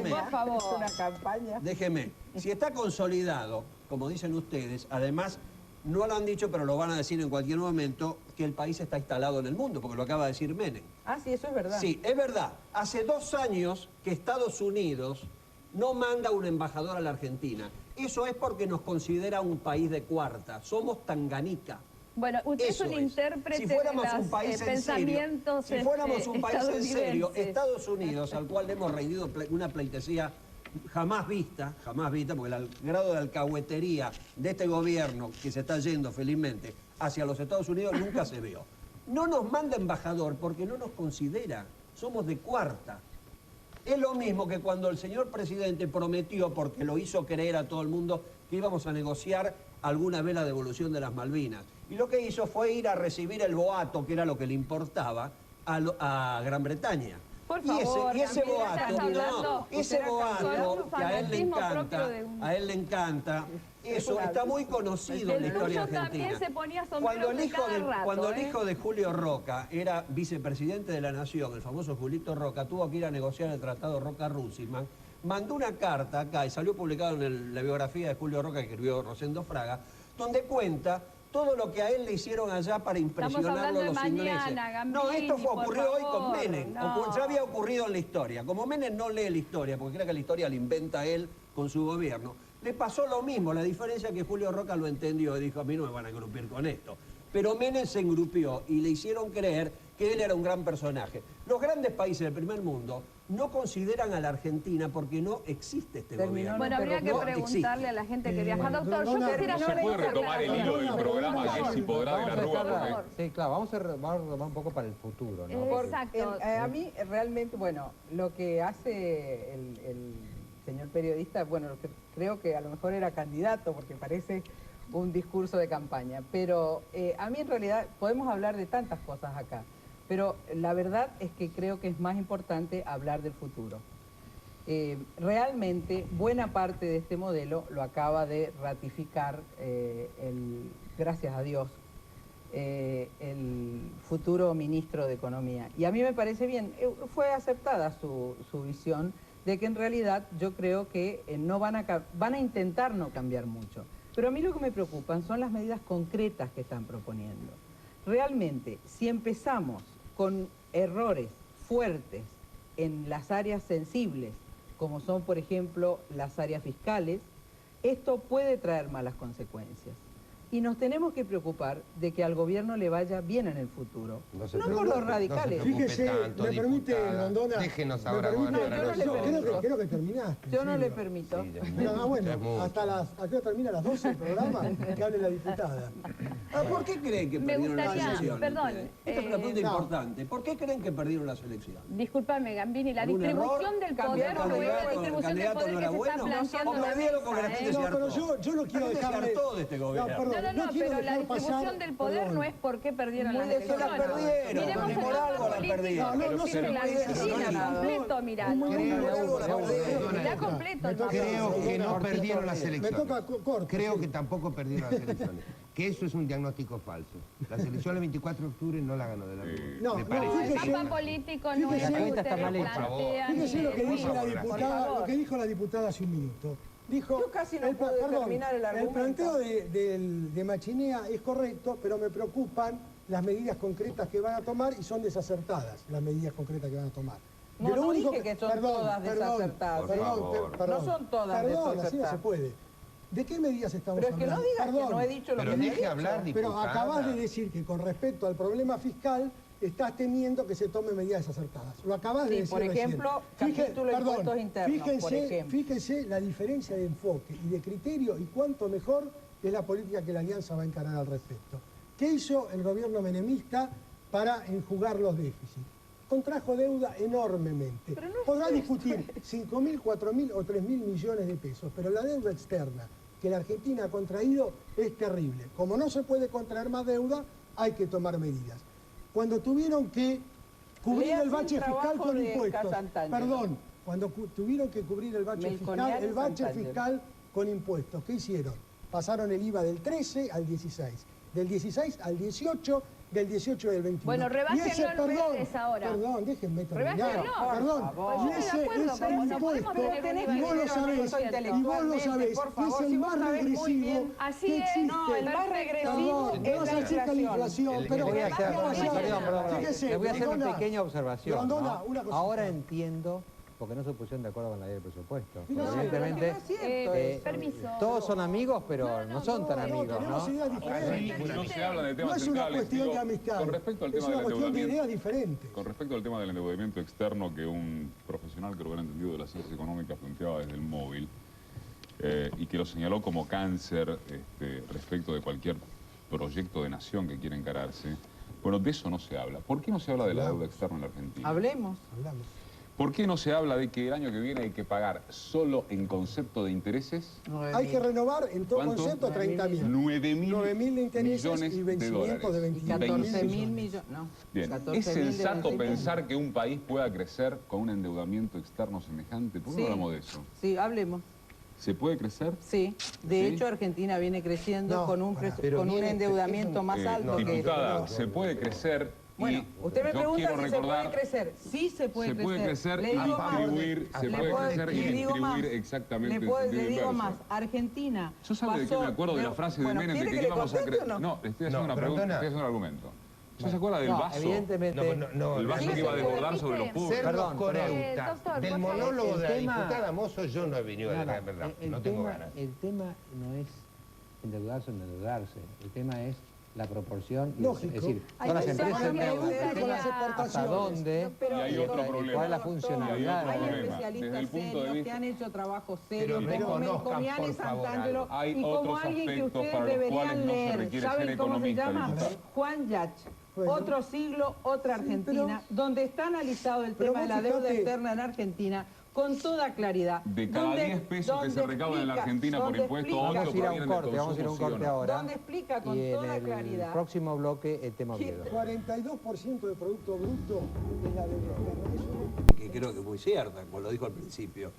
Por favor. Una campaña. Déjeme. Si está consolidado, como dicen ustedes, además, no lo han dicho, pero lo van a decir en cualquier momento, que el país está instalado en el mundo, porque lo acaba de decir Menem. Ah, sí, eso es verdad. Sí, es verdad. Hace 2 años que Estados Unidos no manda un embajador a la Argentina. Eso es porque nos considera un país de cuarta. Somos Tanganica. Bueno, usted es un intérprete de los pensamientos si fuéramos un país en serio, Estados Unidos, al cual le hemos rendido una pleitesía jamás vista, porque el grado de alcahuetería de este gobierno que se está yendo felizmente hacia los Estados Unidos nunca se vio. No nos manda embajador porque no nos considera. Somos de cuarta. Es lo mismo que cuando el señor presidente prometió, porque lo hizo creer a todo el mundo, que íbamos a negociar alguna vez la devolución de las Malvinas. Y lo que hizo fue ir a recibir el boato, que era lo que le importaba, a Gran Bretaña. Por favor, y ese boato, que a él le encanta, eso está muy conocido en la historia argentina. Cuando el hijo de Julio Roca era vicepresidente de la Nación, el famoso Julito Roca, tuvo que ir a negociar el tratado Roca-Russellman, mandó una carta acá, y salió publicado en la biografía de Julio Roca que escribió Rosendo Fraga, donde cuenta todo lo que a él le hicieron allá para impresionarlo los ingleses. No, esto ocurrió hoy con Menem. Ya había ocurrido en la historia. Como Menem no lee la historia, porque cree que la historia la inventa él con su gobierno, le pasó lo mismo. La diferencia es que Julio Roca lo entendió y dijo, a mí no me van a engrupir con esto. Pero Menem se engrupió y le hicieron creer que él era un gran personaje. Los grandes países del primer mundo no consideran a la Argentina porque no existe este gobierno. Bueno, habría que preguntarle a la gente que viaja. Doctor, yo quisiera... ¿Se puede retomar el hilo del programa que si podrá de la Rúa? Sí, claro, vamos a retomar un poco para el futuro, ¿no? Exacto. A mí realmente, bueno, lo que hace el señor periodista, bueno, creo que a lo mejor era candidato porque parece un discurso de campaña, pero a mí en realidad podemos hablar de tantas cosas acá, pero la verdad es que creo que es más importante hablar del futuro. Realmente buena parte de este modelo lo acaba de ratificar, gracias a Dios, el futuro ministro de Economía. Y a mí me parece bien, fue aceptada su visión de que en realidad yo creo que van a intentar no cambiar mucho. Pero a mí lo que me preocupan son las medidas concretas que están proponiendo. Realmente, si empezamos con errores fuertes en las áreas sensibles, como son, por ejemplo, las áreas fiscales, esto puede traer malas consecuencias. Y nos tenemos que preocupar de que al gobierno le vaya bien en el futuro. No por los radicales. Fíjese, me permite, Rondona. Déjenos ahora. Creo que terminaste. Yo no le permito. Bueno, ¿a qué hora termina? ¿A las 12 el programa? Que hable la diputada. ¿Por qué creen que perdieron las elecciones? Perdón. Esta es una pregunta importante. ¿Por qué creen que perdieron las elecciones? Discúlpame, Gambini, la distribución del poder no es la distribución del poder que se está planteando. ¿O perdieron porque la gente se hartó? Yo no quiero dejarle... todo de este gobierno. pero la distribución del poder no es por qué perdieron las elecciones. Se las perdieron, Miremos por algo las perdieron. No se la Argentina completo, mirá. Está completo. Creo que no perdieron las elecciones. Creo que tampoco perdieron las elecciones. Que eso es un diagnóstico falso. Las elecciones del 24 de octubre no la ganó de la Rúa. No, el mapa político no es lo que ustedes plantean. Fíjese lo que dijo la diputada hace un minuto. Dijo, yo casi no puedo terminar el argumento. El planteo de Machinea es correcto, pero me preocupan las medidas concretas que van a tomar y son desacertadas las medidas concretas que van a tomar. No, no dije que son todas desacertadas. No son todas desacertadas. Así no se puede. ¿De qué medidas estamos hablando? Pero es que no digas que no he dicho lo que he dicho. Pero deje hablar, diputada. Pero acabas de decir que con respecto al problema fiscal estás temiendo que se tomen medidas desacertadas. Lo acabas de decir por ejemplo, capítulo de impuestos internos, por ejemplo. Fíjense la diferencia de enfoque y de criterio y cuánto mejor es la política que la Alianza va a encarar al respecto. ¿Qué hizo el gobierno menemista para enjugar los déficits? Contrajo deuda enormemente. Podrá discutir 5.000, 4.000 o 3.000 millones de pesos, pero la deuda externa que la Argentina ha contraído es terrible. Como no se puede contraer más deuda, hay que tomar medidas. Cuando tuvieron que cubrir el bache fiscal con impuestos, cuando tuvieron que cubrir el bache fiscal con impuestos, ¿qué hicieron? Pasaron el IVA del 13 al 16, del 16 al 18, del 18 al 21. Bueno, rebájenlo al Verdes ahora. Perdón, déjenme terminar. Perdón, ese impuesto, y vos lo sabés, es el más regresivo que existe. No, el más regresivo es la inflación. Le voy a hacer una pequeña observación. ¿No? Ahora entiendo porque no se pusieron de acuerdo con la ley de presupuesto. Evidentemente, todos son amigos, pero no son tan amigos, ¿no? No se habla de temas centrales. Con respecto al tema del endeudamiento, con respecto al tema del endeudamiento externo que un profesional que lo hubiera entendido de las ciencias económicas planteaba desde el móvil y que lo señaló como cáncer respecto de cualquier proyecto de nación que quiera encararse. Bueno, de eso no se habla. ¿Por qué no se habla de la deuda externa en la Argentina? Hablemos. ¿Por qué no se habla de que el año que viene hay que pagar solo en concepto de intereses? Hay que renovar en todo concepto 30.000. 9.000 de intereses millones y vencimientos de 14.000 millones. Bien, ¿es sensato pensar que un país pueda crecer con un endeudamiento externo semejante? ¿Por qué no hablamos de eso? Sí, hablemos. ¿Se puede crecer? Sí. De hecho, Argentina viene creciendo con un endeudamiento más alto que... Diputada, ¿se puede crecer? Bueno, usted me pregunta si se puede crecer. Sí se puede crecer. Se puede crecer y distribuir exactamente. Le digo más, Argentina ¿Yo sabe de qué me acuerdo de la frase de Menem de que íbamos a crecer? No, le estoy haciendo una pregunta, estoy haciendo un argumento. ¿Usted se acuerda del vaso? Evidentemente. El vaso que iba a desbordar sobre los pobres. Del monólogo de la diputada Mozo yo no he venido a la verdad. No tengo ganas. El tema no es endeudarse o no endeudarse. El tema es la proporción, es decir, todas las empresas endeudan, hasta dónde, cuál es la funcionalidad. Hay especialistas serios que han hecho trabajo serio, como Miane Santangelo, y como alguien que ustedes deberían leer. ¿Saben cómo se llama? Juan Yach. Otro siglo, otra Argentina, donde está analizado el tema de la deuda externa en Argentina con toda claridad. De cada 10 pesos que se recaudan en la Argentina por impuestos, 8 vamos a ir a un corte ahora. Donde explica con toda claridad. En el próximo bloque el tema Oviedo. 42% de Producto Bruto es la deuda externa. Que creo que es muy cierta, como lo dijo al principio.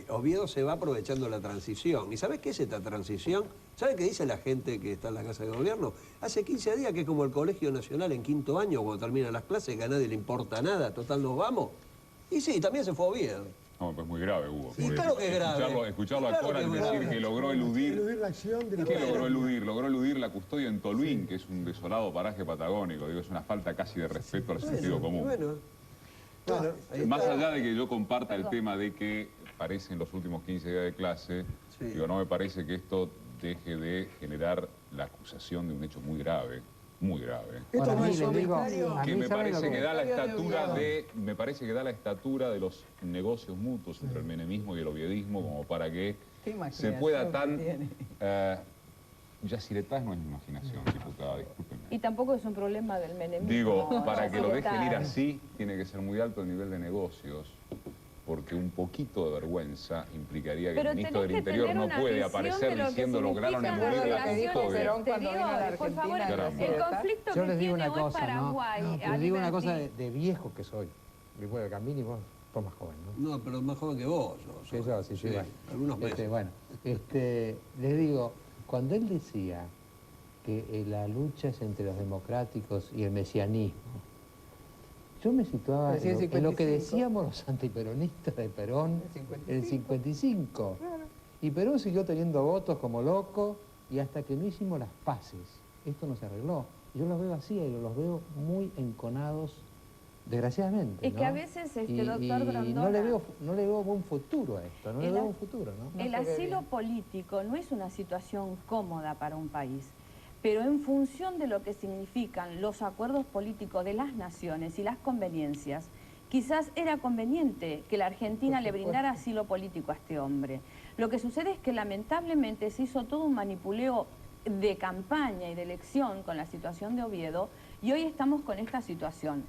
Oviedo se va aprovechando la transición. ¿Y sabes qué es esta transición? ¿Sabe qué dice la gente que está en la Casa de Gobierno? Hace 15 días que es como el Colegio Nacional en quinto año, cuando terminan las clases, que a nadie le importa nada, total nos vamos. Y sí, también se fue Oviedo. No, pues muy grave, Hugo. Y claro que es grave. Escucharlo a Coran decir que logró eludir... la acción de la... ¿Qué logró eludir? Logró eludir la custodia en Tolhuin, que es un desolado paraje patagónico. Digo, es una falta casi de respeto al sentido común. Más allá de que yo comparta el tema de que parece en los últimos 15 días de clase, digo, no me parece que esto deje de generar la acusación de un hecho muy grave. Muy grave. Esto no es que me parece que da la estatura de los negocios mutuos entre el menemismo y el oviedismo como para que se pueda tan... Yacyretá no es mi imaginación, diputada, discúlpenme. Y tampoco es un problema del menemismo. Digo, para que lo dejen ir así, tiene que ser muy alto el nivel de negocios. porque un poquito de vergüenza implicaría que el ministro del Interior no puede aparecer diciendo lograron envolver la custodia. Por favor, el conflicto yo les que digo tiene una hoy cosa, Paraguay... les digo una cosa de viejo que soy. Bueno, Gambini, vos sos más joven, ¿no? No, pero más joven que vos. Sí, bueno. Algunos meses. Les digo, cuando él decía que la lucha es entre los democráticos y el mesianismo, yo me situaba en lo que decíamos los antiperonistas de Perón en el 55. Claro. Y Perón siguió teniendo votos como loco y hasta que no hicimos las paces, esto no se arregló. Yo los veo así y los veo muy enconados, desgraciadamente. Es que a veces, doctor Grondona... No le veo buen futuro a esto, no le veo un futuro, ¿no? El asilo político no es una situación cómoda para un país. Pero en función de lo que significan los acuerdos políticos de las naciones y las conveniencias, quizás era conveniente que la Argentina le brindara asilo político a este hombre. Lo que sucede es que lamentablemente se hizo todo un manipuleo de campaña y de elección con la situación de Oviedo y hoy estamos con esta situación.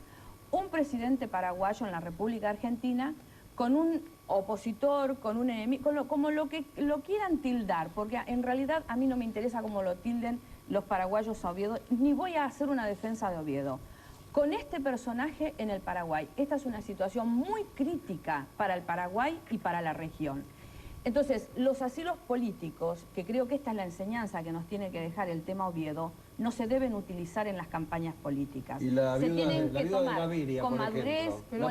Un presidente paraguayo en la República Argentina con un opositor, con un enemigo, como lo que lo quieran tildar, porque en realidad a mí no me interesa cómo lo tilden los paraguayos a Oviedo, ni voy a hacer una defensa de Oviedo. Con este personaje en el Paraguay, esta es una situación muy crítica para el Paraguay y para la región. Entonces, los asilos políticos, que creo que esta es la enseñanza que nos tiene que dejar el tema Oviedo, no se deben utilizar en las campañas políticas. Y la se viuda, tienen que tomar Gaviria, con por madurez, ejemplo.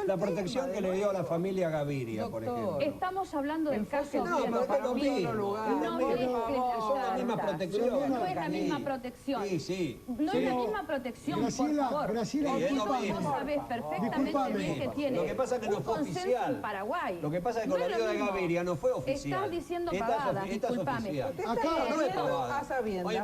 La protección que le dio a la familia Gaviria, por ejemplo. Estamos hablando del caso no, Oviedo. pero es lo mismo. Son la misma protección. No es la misma protección. Sí. No es la misma protección, por favor. Graciela, vos sabés perfectamente bien que tiene lo que pasa es que no fue oficial. En Paraguay. Lo que pasa es que con la viuda de Gaviria no fue oficial. Estás diciendo pavadas, disculpame. Acá no es pavada. Oye,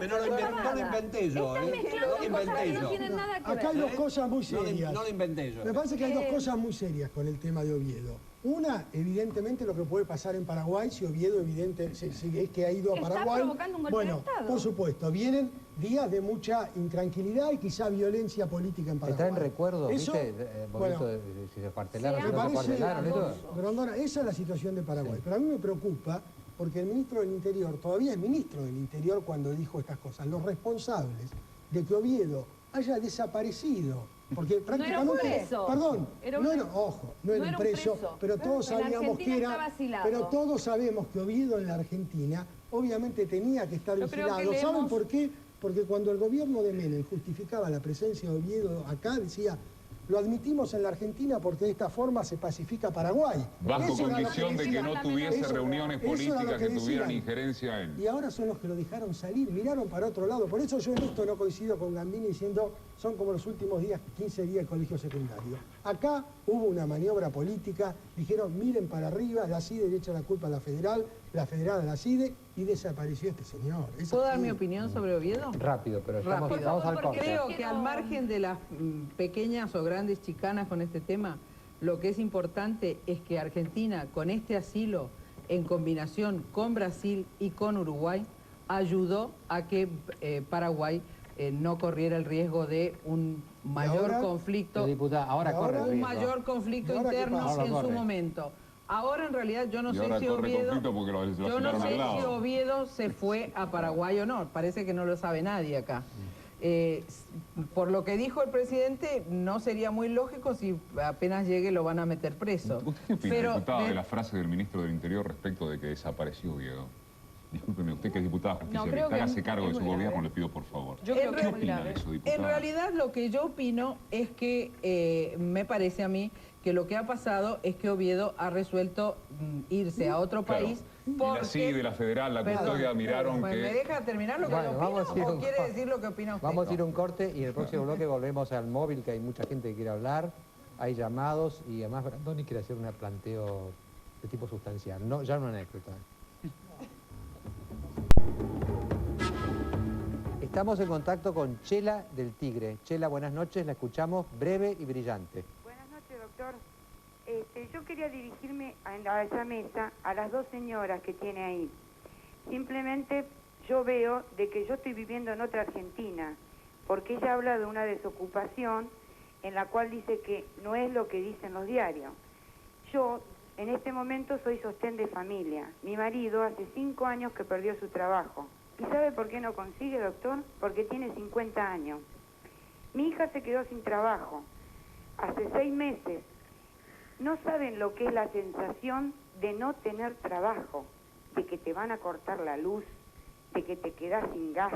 no lo inventé yo. Estás mezclando cosas que no tienen nada que ver. Acá hay dos cosas muy serias. No lo inventé yo. Me parece que hay dos cosas muy serias con el tema de Oviedo. Una, evidentemente, lo que puede pasar en Paraguay, si Oviedo es que ha ido a Paraguay. Está provocando un golpe de Estado. Por supuesto, vienen días de mucha intranquilidad y quizá violencia política en Paraguay. Está en recuerdo, eso, ¿viste? Si se cuartelaron, si no se cuartelaron. Grondona, esa es la situación de Paraguay. Sí. Pero a mí me preocupa porque el ministro del Interior, todavía es ministro del Interior cuando dijo estas cosas, los responsables de que Oviedo haya desaparecido, porque prácticamente, no era preso. Perdón, no era un preso, pero todos sabíamos que era, pero todos sabemos que Oviedo en la Argentina obviamente tenía que estar vigilado. ¿Saben por qué? Porque cuando el gobierno de Menem justificaba la presencia de Oviedo acá, decía: lo admitimos en la Argentina porque de esta forma se pacifica Paraguay. Bajo condición de que no tuviese reuniones políticas que tuvieran injerencia en... Y ahora son los que lo dejaron salir, miraron para otro lado. Por eso yo en esto no coincido con Gambini diciendo son como los últimos 15 días del colegio secundario. Acá hubo una maniobra política, dijeron miren para arriba, la CIDE le echa la culpa a la federal a la CIDE y desapareció este señor. ¿Puedo dar mi opinión sobre Oviedo? Rápido, pero vamos al corte. Creo que al margen de las pequeñas o grandes chicanas con este tema, lo que es importante es que Argentina, con este asilo, en combinación con Brasil y con Uruguay, ayudó a que Paraguay no corriera el riesgo de un mayor conflicto, un mayor conflicto interno en su momento. Ahora en realidad yo no sé si Oviedo se fue a Paraguay o no, parece que no lo sabe nadie acá. Por lo que dijo el presidente, no sería muy lógico si apenas llegue lo van a meter preso. ¿Usted qué opina, diputada, de la frase del ministro del Interior respecto de que desapareció Oviedo? Discúlpeme, usted que es diputada de justicia, hágase cargo de su gobierno, le pido por favor. ¿Qué opina de eso, diputada? En realidad lo que yo opino es que me parece a mí que lo que ha pasado es que Oviedo ha resuelto irse a otro país. Porque... Y la CIDE, la federal, la custodia miraron que... ¿Me deja terminar lo que opino o quiere decir lo que opina usted? Vamos a ir a un corte y en el próximo bloque volvemos al móvil, que hay mucha gente que quiere hablar, hay llamados y además Brandoni quiere hacer un planteo de tipo sustancial, no, ya una anécdota. Estamos en contacto con Chela del Tigre. Chela, buenas noches, la escuchamos breve y brillante. Buenas noches, doctor. Yo quería dirigirme a esa mesa a las dos señoras que tiene ahí. Simplemente yo veo de que yo estoy viviendo en otra Argentina, porque ella habla de una desocupación en la cual dice que no es lo que dicen los diarios. Yo, en este momento, soy sostén de familia. Mi marido hace 5 años que perdió su trabajo. ¿Y sabe por qué no consigue, doctor? Porque tiene 50 años. Mi hija se quedó sin trabajo hace 6 meses. No saben lo que es la sensación de no tener trabajo, de que te van a cortar la luz, de que te quedas sin gas,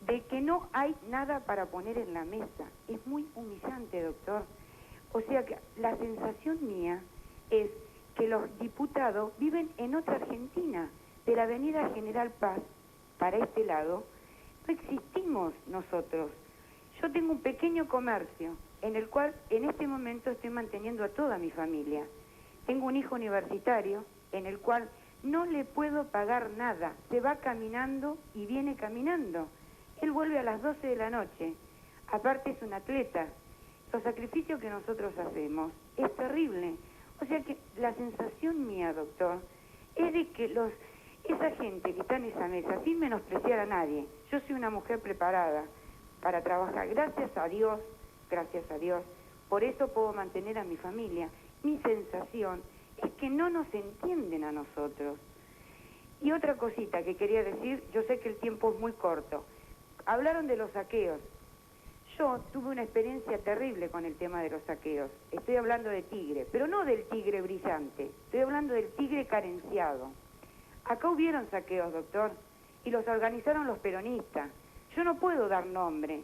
de que no hay nada para poner en la mesa. Es muy humillante, doctor. O sea que la sensación mía es que los diputados viven en otra Argentina. De la avenida General Paz para este lado no existimos nosotros. Yo tengo un pequeño comercio en el cual en este momento estoy manteniendo a toda mi familia. Tengo un hijo universitario en el cual no le puedo pagar nada. Se va caminando y viene caminando. Él vuelve a las 12 de la noche. Aparte es un atleta. Los sacrificios que nosotros hacemos es terrible. O sea que la sensación mía, doctor, es de que esa gente que está en esa mesa, sin menospreciar a nadie, yo soy una mujer preparada para trabajar, gracias a Dios, por eso puedo mantener a mi familia. Mi sensación es que no nos entienden a nosotros. Y otra cosita que quería decir, yo sé que el tiempo es muy corto. Hablaron de los saqueos. Yo tuve una experiencia terrible con el tema de los saqueos. Estoy hablando de Tigre, pero no del Tigre brillante. Estoy hablando del Tigre carenciado. Acá hubieron saqueos, doctor, y los organizaron los peronistas. Yo no puedo dar nombre,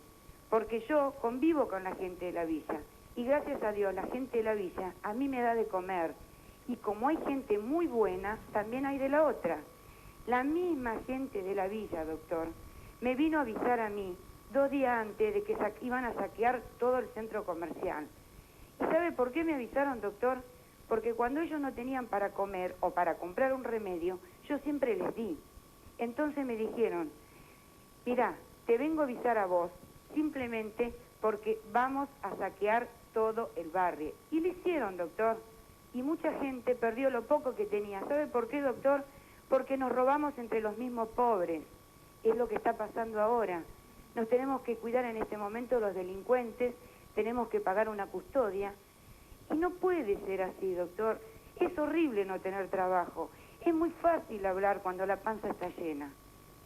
porque yo convivo con la gente de la villa. Y gracias a Dios, la gente de la villa a mí me da de comer. Y como hay gente muy buena, también hay de la otra. La misma gente de la villa, doctor, me vino a avisar a mí 2 días antes de que iban a saquear todo el centro comercial. ¿Y sabe por qué me avisaron, doctor? Porque cuando ellos no tenían para comer o para comprar un remedio, yo siempre les di. Entonces me dijeron, mirá, te vengo a avisar a vos, simplemente porque vamos a saquear todo el barrio. Y lo hicieron, doctor. Y mucha gente perdió lo poco que tenía. ¿Sabe por qué, doctor? Porque nos robamos entre los mismos pobres. Es lo que está pasando ahora. Nos tenemos que cuidar en este momento los delincuentes, tenemos que pagar una custodia. Y no puede ser así, doctor. Es horrible no tener trabajo. Es muy fácil hablar cuando la panza está llena.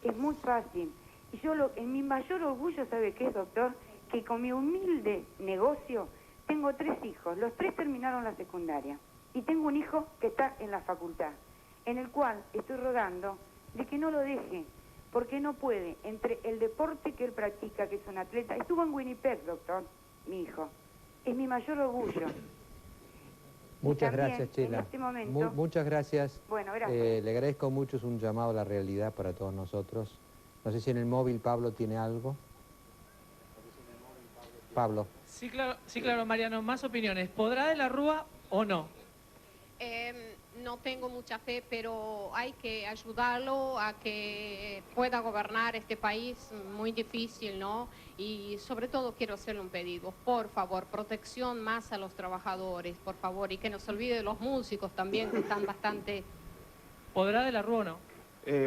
Es muy fácil. Y yo, en mi mayor orgullo, ¿sabe qué es, doctor? Que con mi humilde negocio tengo 3 hijos. Los 3 terminaron la secundaria. Y tengo un hijo que está en la facultad, en el cual estoy rogando de que no lo deje, porque no puede, entre el deporte que él practica, que es un atleta. Estuvo en Winnipeg, doctor, mi hijo. Es mi mayor orgullo. Muchas también, gracias, Chela. En este momento, muchas gracias. Bueno, gracias. Le agradezco mucho, es un llamado a la realidad para todos nosotros. No sé si en el móvil Pablo tiene algo. Pablo. Sí, claro, Mariano, más opiniones. ¿Podrá de la Rúa o no? No tengo mucha fe, pero hay que ayudarlo a que pueda gobernar este país muy difícil, ¿no? Y sobre todo quiero hacerle un pedido, por favor, protección más a los trabajadores, por favor, y que no se olvide de los músicos también, que están bastante... ¿Podrá de la Rúa o no?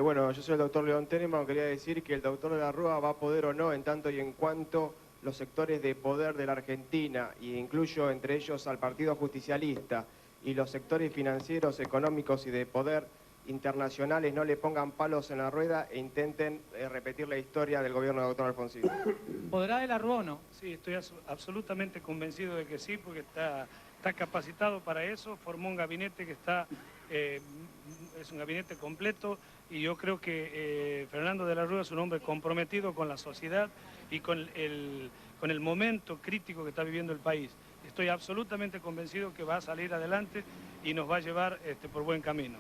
Bueno, yo soy el doctor León Tenenbaum, quería decir que el doctor de la Rúa va a poder o no en tanto y en cuanto los sectores de poder de la Argentina, e incluyo entre ellos al Partido Justicialista, y los sectores financieros, económicos y de poder internacionales no le pongan palos en la rueda e intenten repetir la historia del gobierno del doctor Alfonsín. ¿Podrá de la Rúa o no? Sí, estoy absolutamente convencido de que sí, porque está capacitado para eso, formó un gabinete que es un gabinete completo, y yo creo que Fernando de la Rúa es un hombre comprometido con la sociedad y con el momento crítico que está viviendo el país. Estoy absolutamente convencido que va a salir adelante y nos va a llevar por buen camino.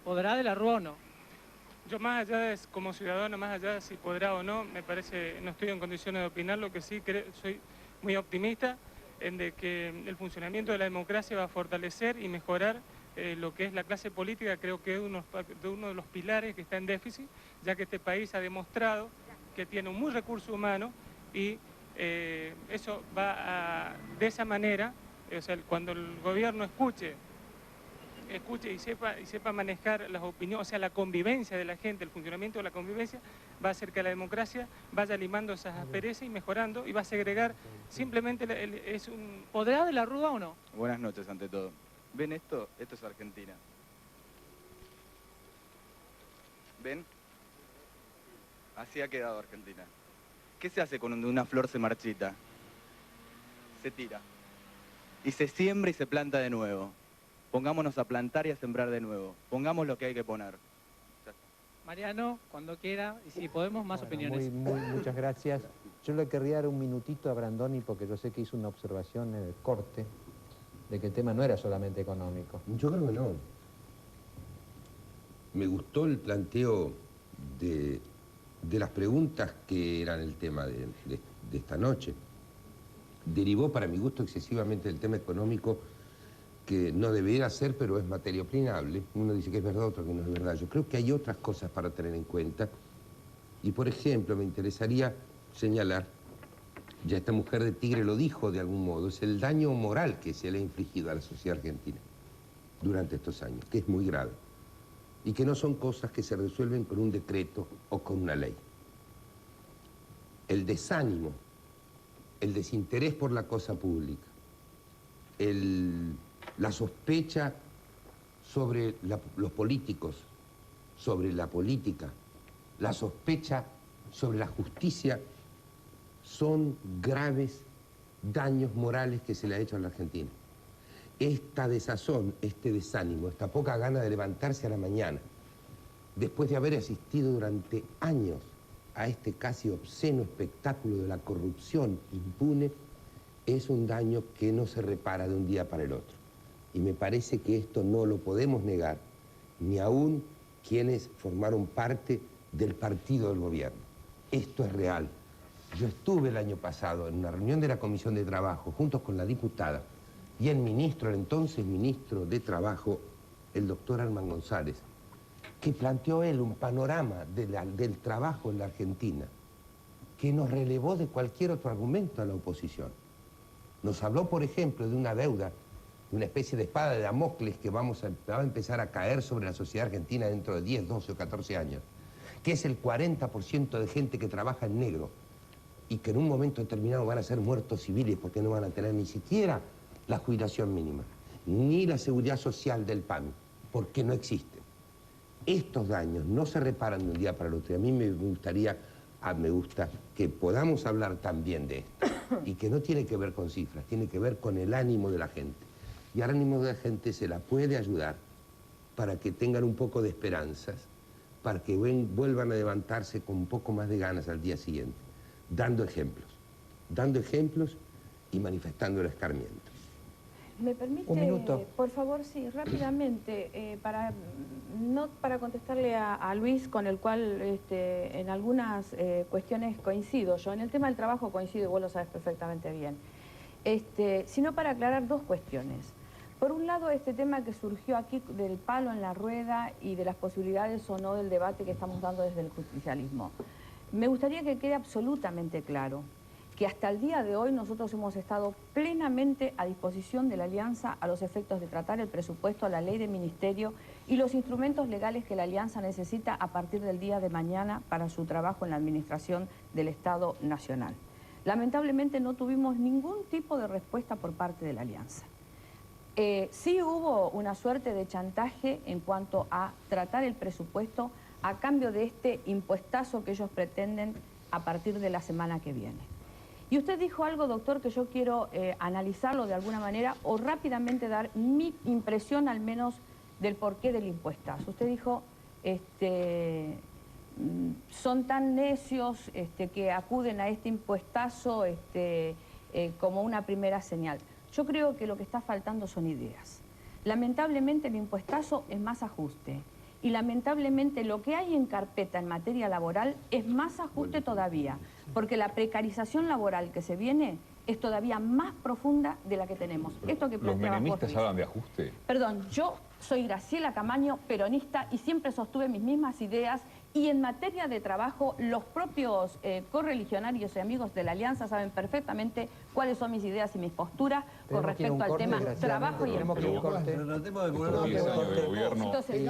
¿Podrá de la Rúa o no? Yo más allá de, como ciudadano, más allá de si podrá o no, me parece, no estoy en condiciones de opinar, lo que sí soy muy optimista en de que el funcionamiento de la democracia va a fortalecer y mejorar lo que es la clase política. Creo que es uno de los pilares que está en déficit, ya que este país ha demostrado que tiene un muy recurso humano y eso va de esa manera, o sea, cuando el gobierno escuche y sepa manejar las opiniones, o sea, la convivencia de la gente, el funcionamiento de la convivencia, va a hacer que la democracia vaya limando esas asperezas y mejorando, y va a segregar simplemente, ¿Podrá de la Rúa o no? Buenas noches ante todo. ¿Ven esto? Esto es Argentina. ¿Ven? Así ha quedado Argentina. ¿Qué se hace cuando una flor se marchita? Se tira. Y se siembra y se planta de nuevo. Pongámonos a plantar y a sembrar de nuevo. Pongamos lo que hay que poner. Mariano, cuando quiera, y si podemos, más opiniones. Muchas gracias. Yo le querría dar un minutito a Brandoni porque yo sé que hizo una observación en el corte de que el tema no era solamente económico. Yo creo que no. Me gustó el planteo de las preguntas que eran el tema de esta noche. Derivó para mi gusto excesivamente del tema económico, que no debería ser, pero es materia opinable. Uno dice que es verdad, otro que no es verdad. Yo creo que hay otras cosas para tener en cuenta. Y, por ejemplo, me interesaría señalar, ya esta mujer de Tigre lo dijo de algún modo, es el daño moral que se le ha infligido a la sociedad argentina durante estos años, que es muy grave. Y que no son cosas que se resuelven con un decreto o con una ley. El desánimo, el desinterés por la cosa pública, la sospecha sobre los políticos, sobre la política, la sospecha sobre la justicia, son graves daños morales que se le ha hecho a la Argentina. Esta desazón, este desánimo, esta poca gana de levantarse a la mañana, después de haber asistido durante años a este casi obsceno espectáculo de la corrupción impune, es un daño que no se repara de un día para el otro. Y me parece que esto no lo podemos negar, ni aún quienes formaron parte del partido del gobierno. Esto es real. Yo estuve el año pasado en una reunión de la Comisión de Trabajo, juntos con la diputada, y el ministro, el entonces ministro de Trabajo, el doctor Armán González, que planteó él un panorama del trabajo en la Argentina, que nos relevó de cualquier otro argumento a la oposición. Nos habló, por ejemplo, de una deuda, de una especie de espada de Damocles que va a empezar a caer sobre la sociedad argentina dentro de 10, 12 o 14 años, que es el 40% de gente que trabaja en negro y que en un momento determinado van a ser muertos civiles porque no van a tener ni siquiera la jubilación mínima, ni la seguridad social del PAMI, porque no existe. Estos daños no se reparan de un día para el otro. Y a mí me gusta que podamos hablar también de esto. Y que no tiene que ver con cifras, tiene que ver con el ánimo de la gente. Y al ánimo de la gente se la puede ayudar para que tengan un poco de esperanzas, para que vuelvan a levantarse con un poco más de ganas al día siguiente, dando ejemplos y manifestando el escarmiento. ¿Me permite, un minuto? Por favor, sí, rápidamente, no para contestarle a Luis, con el cual en algunas cuestiones coincido yo. En el tema del trabajo coincido y vos lo sabes perfectamente bien. Sino para aclarar dos cuestiones. Por un lado, este tema que surgió aquí del palo en la rueda y de las posibilidades o no del debate que estamos dando desde el justicialismo. Me gustaría que quede absolutamente claro que hasta el día de hoy nosotros hemos estado plenamente a disposición de la Alianza a los efectos de tratar el presupuesto, la ley de ministerio y los instrumentos legales que la Alianza necesita a partir del día de mañana para su trabajo en la administración del Estado Nacional. Lamentablemente no tuvimos ningún tipo de respuesta por parte de la Alianza. Sí hubo una suerte de chantaje en cuanto a tratar el presupuesto a cambio de este impuestazo que ellos pretenden a partir de la semana que viene. Y usted dijo algo, doctor, que yo quiero analizarlo de alguna manera o rápidamente dar mi impresión al menos del porqué del impuestazo. Usted dijo, son tan necios que acuden a este impuestazo como una primera señal. Yo creo que lo que está faltando son ideas. Lamentablemente el impuestazo es más ajuste. Y lamentablemente lo que hay en carpeta en materia laboral es más ajuste todavía, porque la precarización laboral que se viene es todavía más profunda de la que tenemos. Esto que ¿Los menemistas vos, hablan de ajuste? Perdón, yo soy Graciela Camaño, peronista, y siempre sostuve mis mismas ideas, y en materia de trabajo los propios correligionarios y amigos de la Alianza saben perfectamente cuáles son mis ideas y mis posturas con respecto al tema trabajo y empleo. Por 10 años de gobierno. Entonces,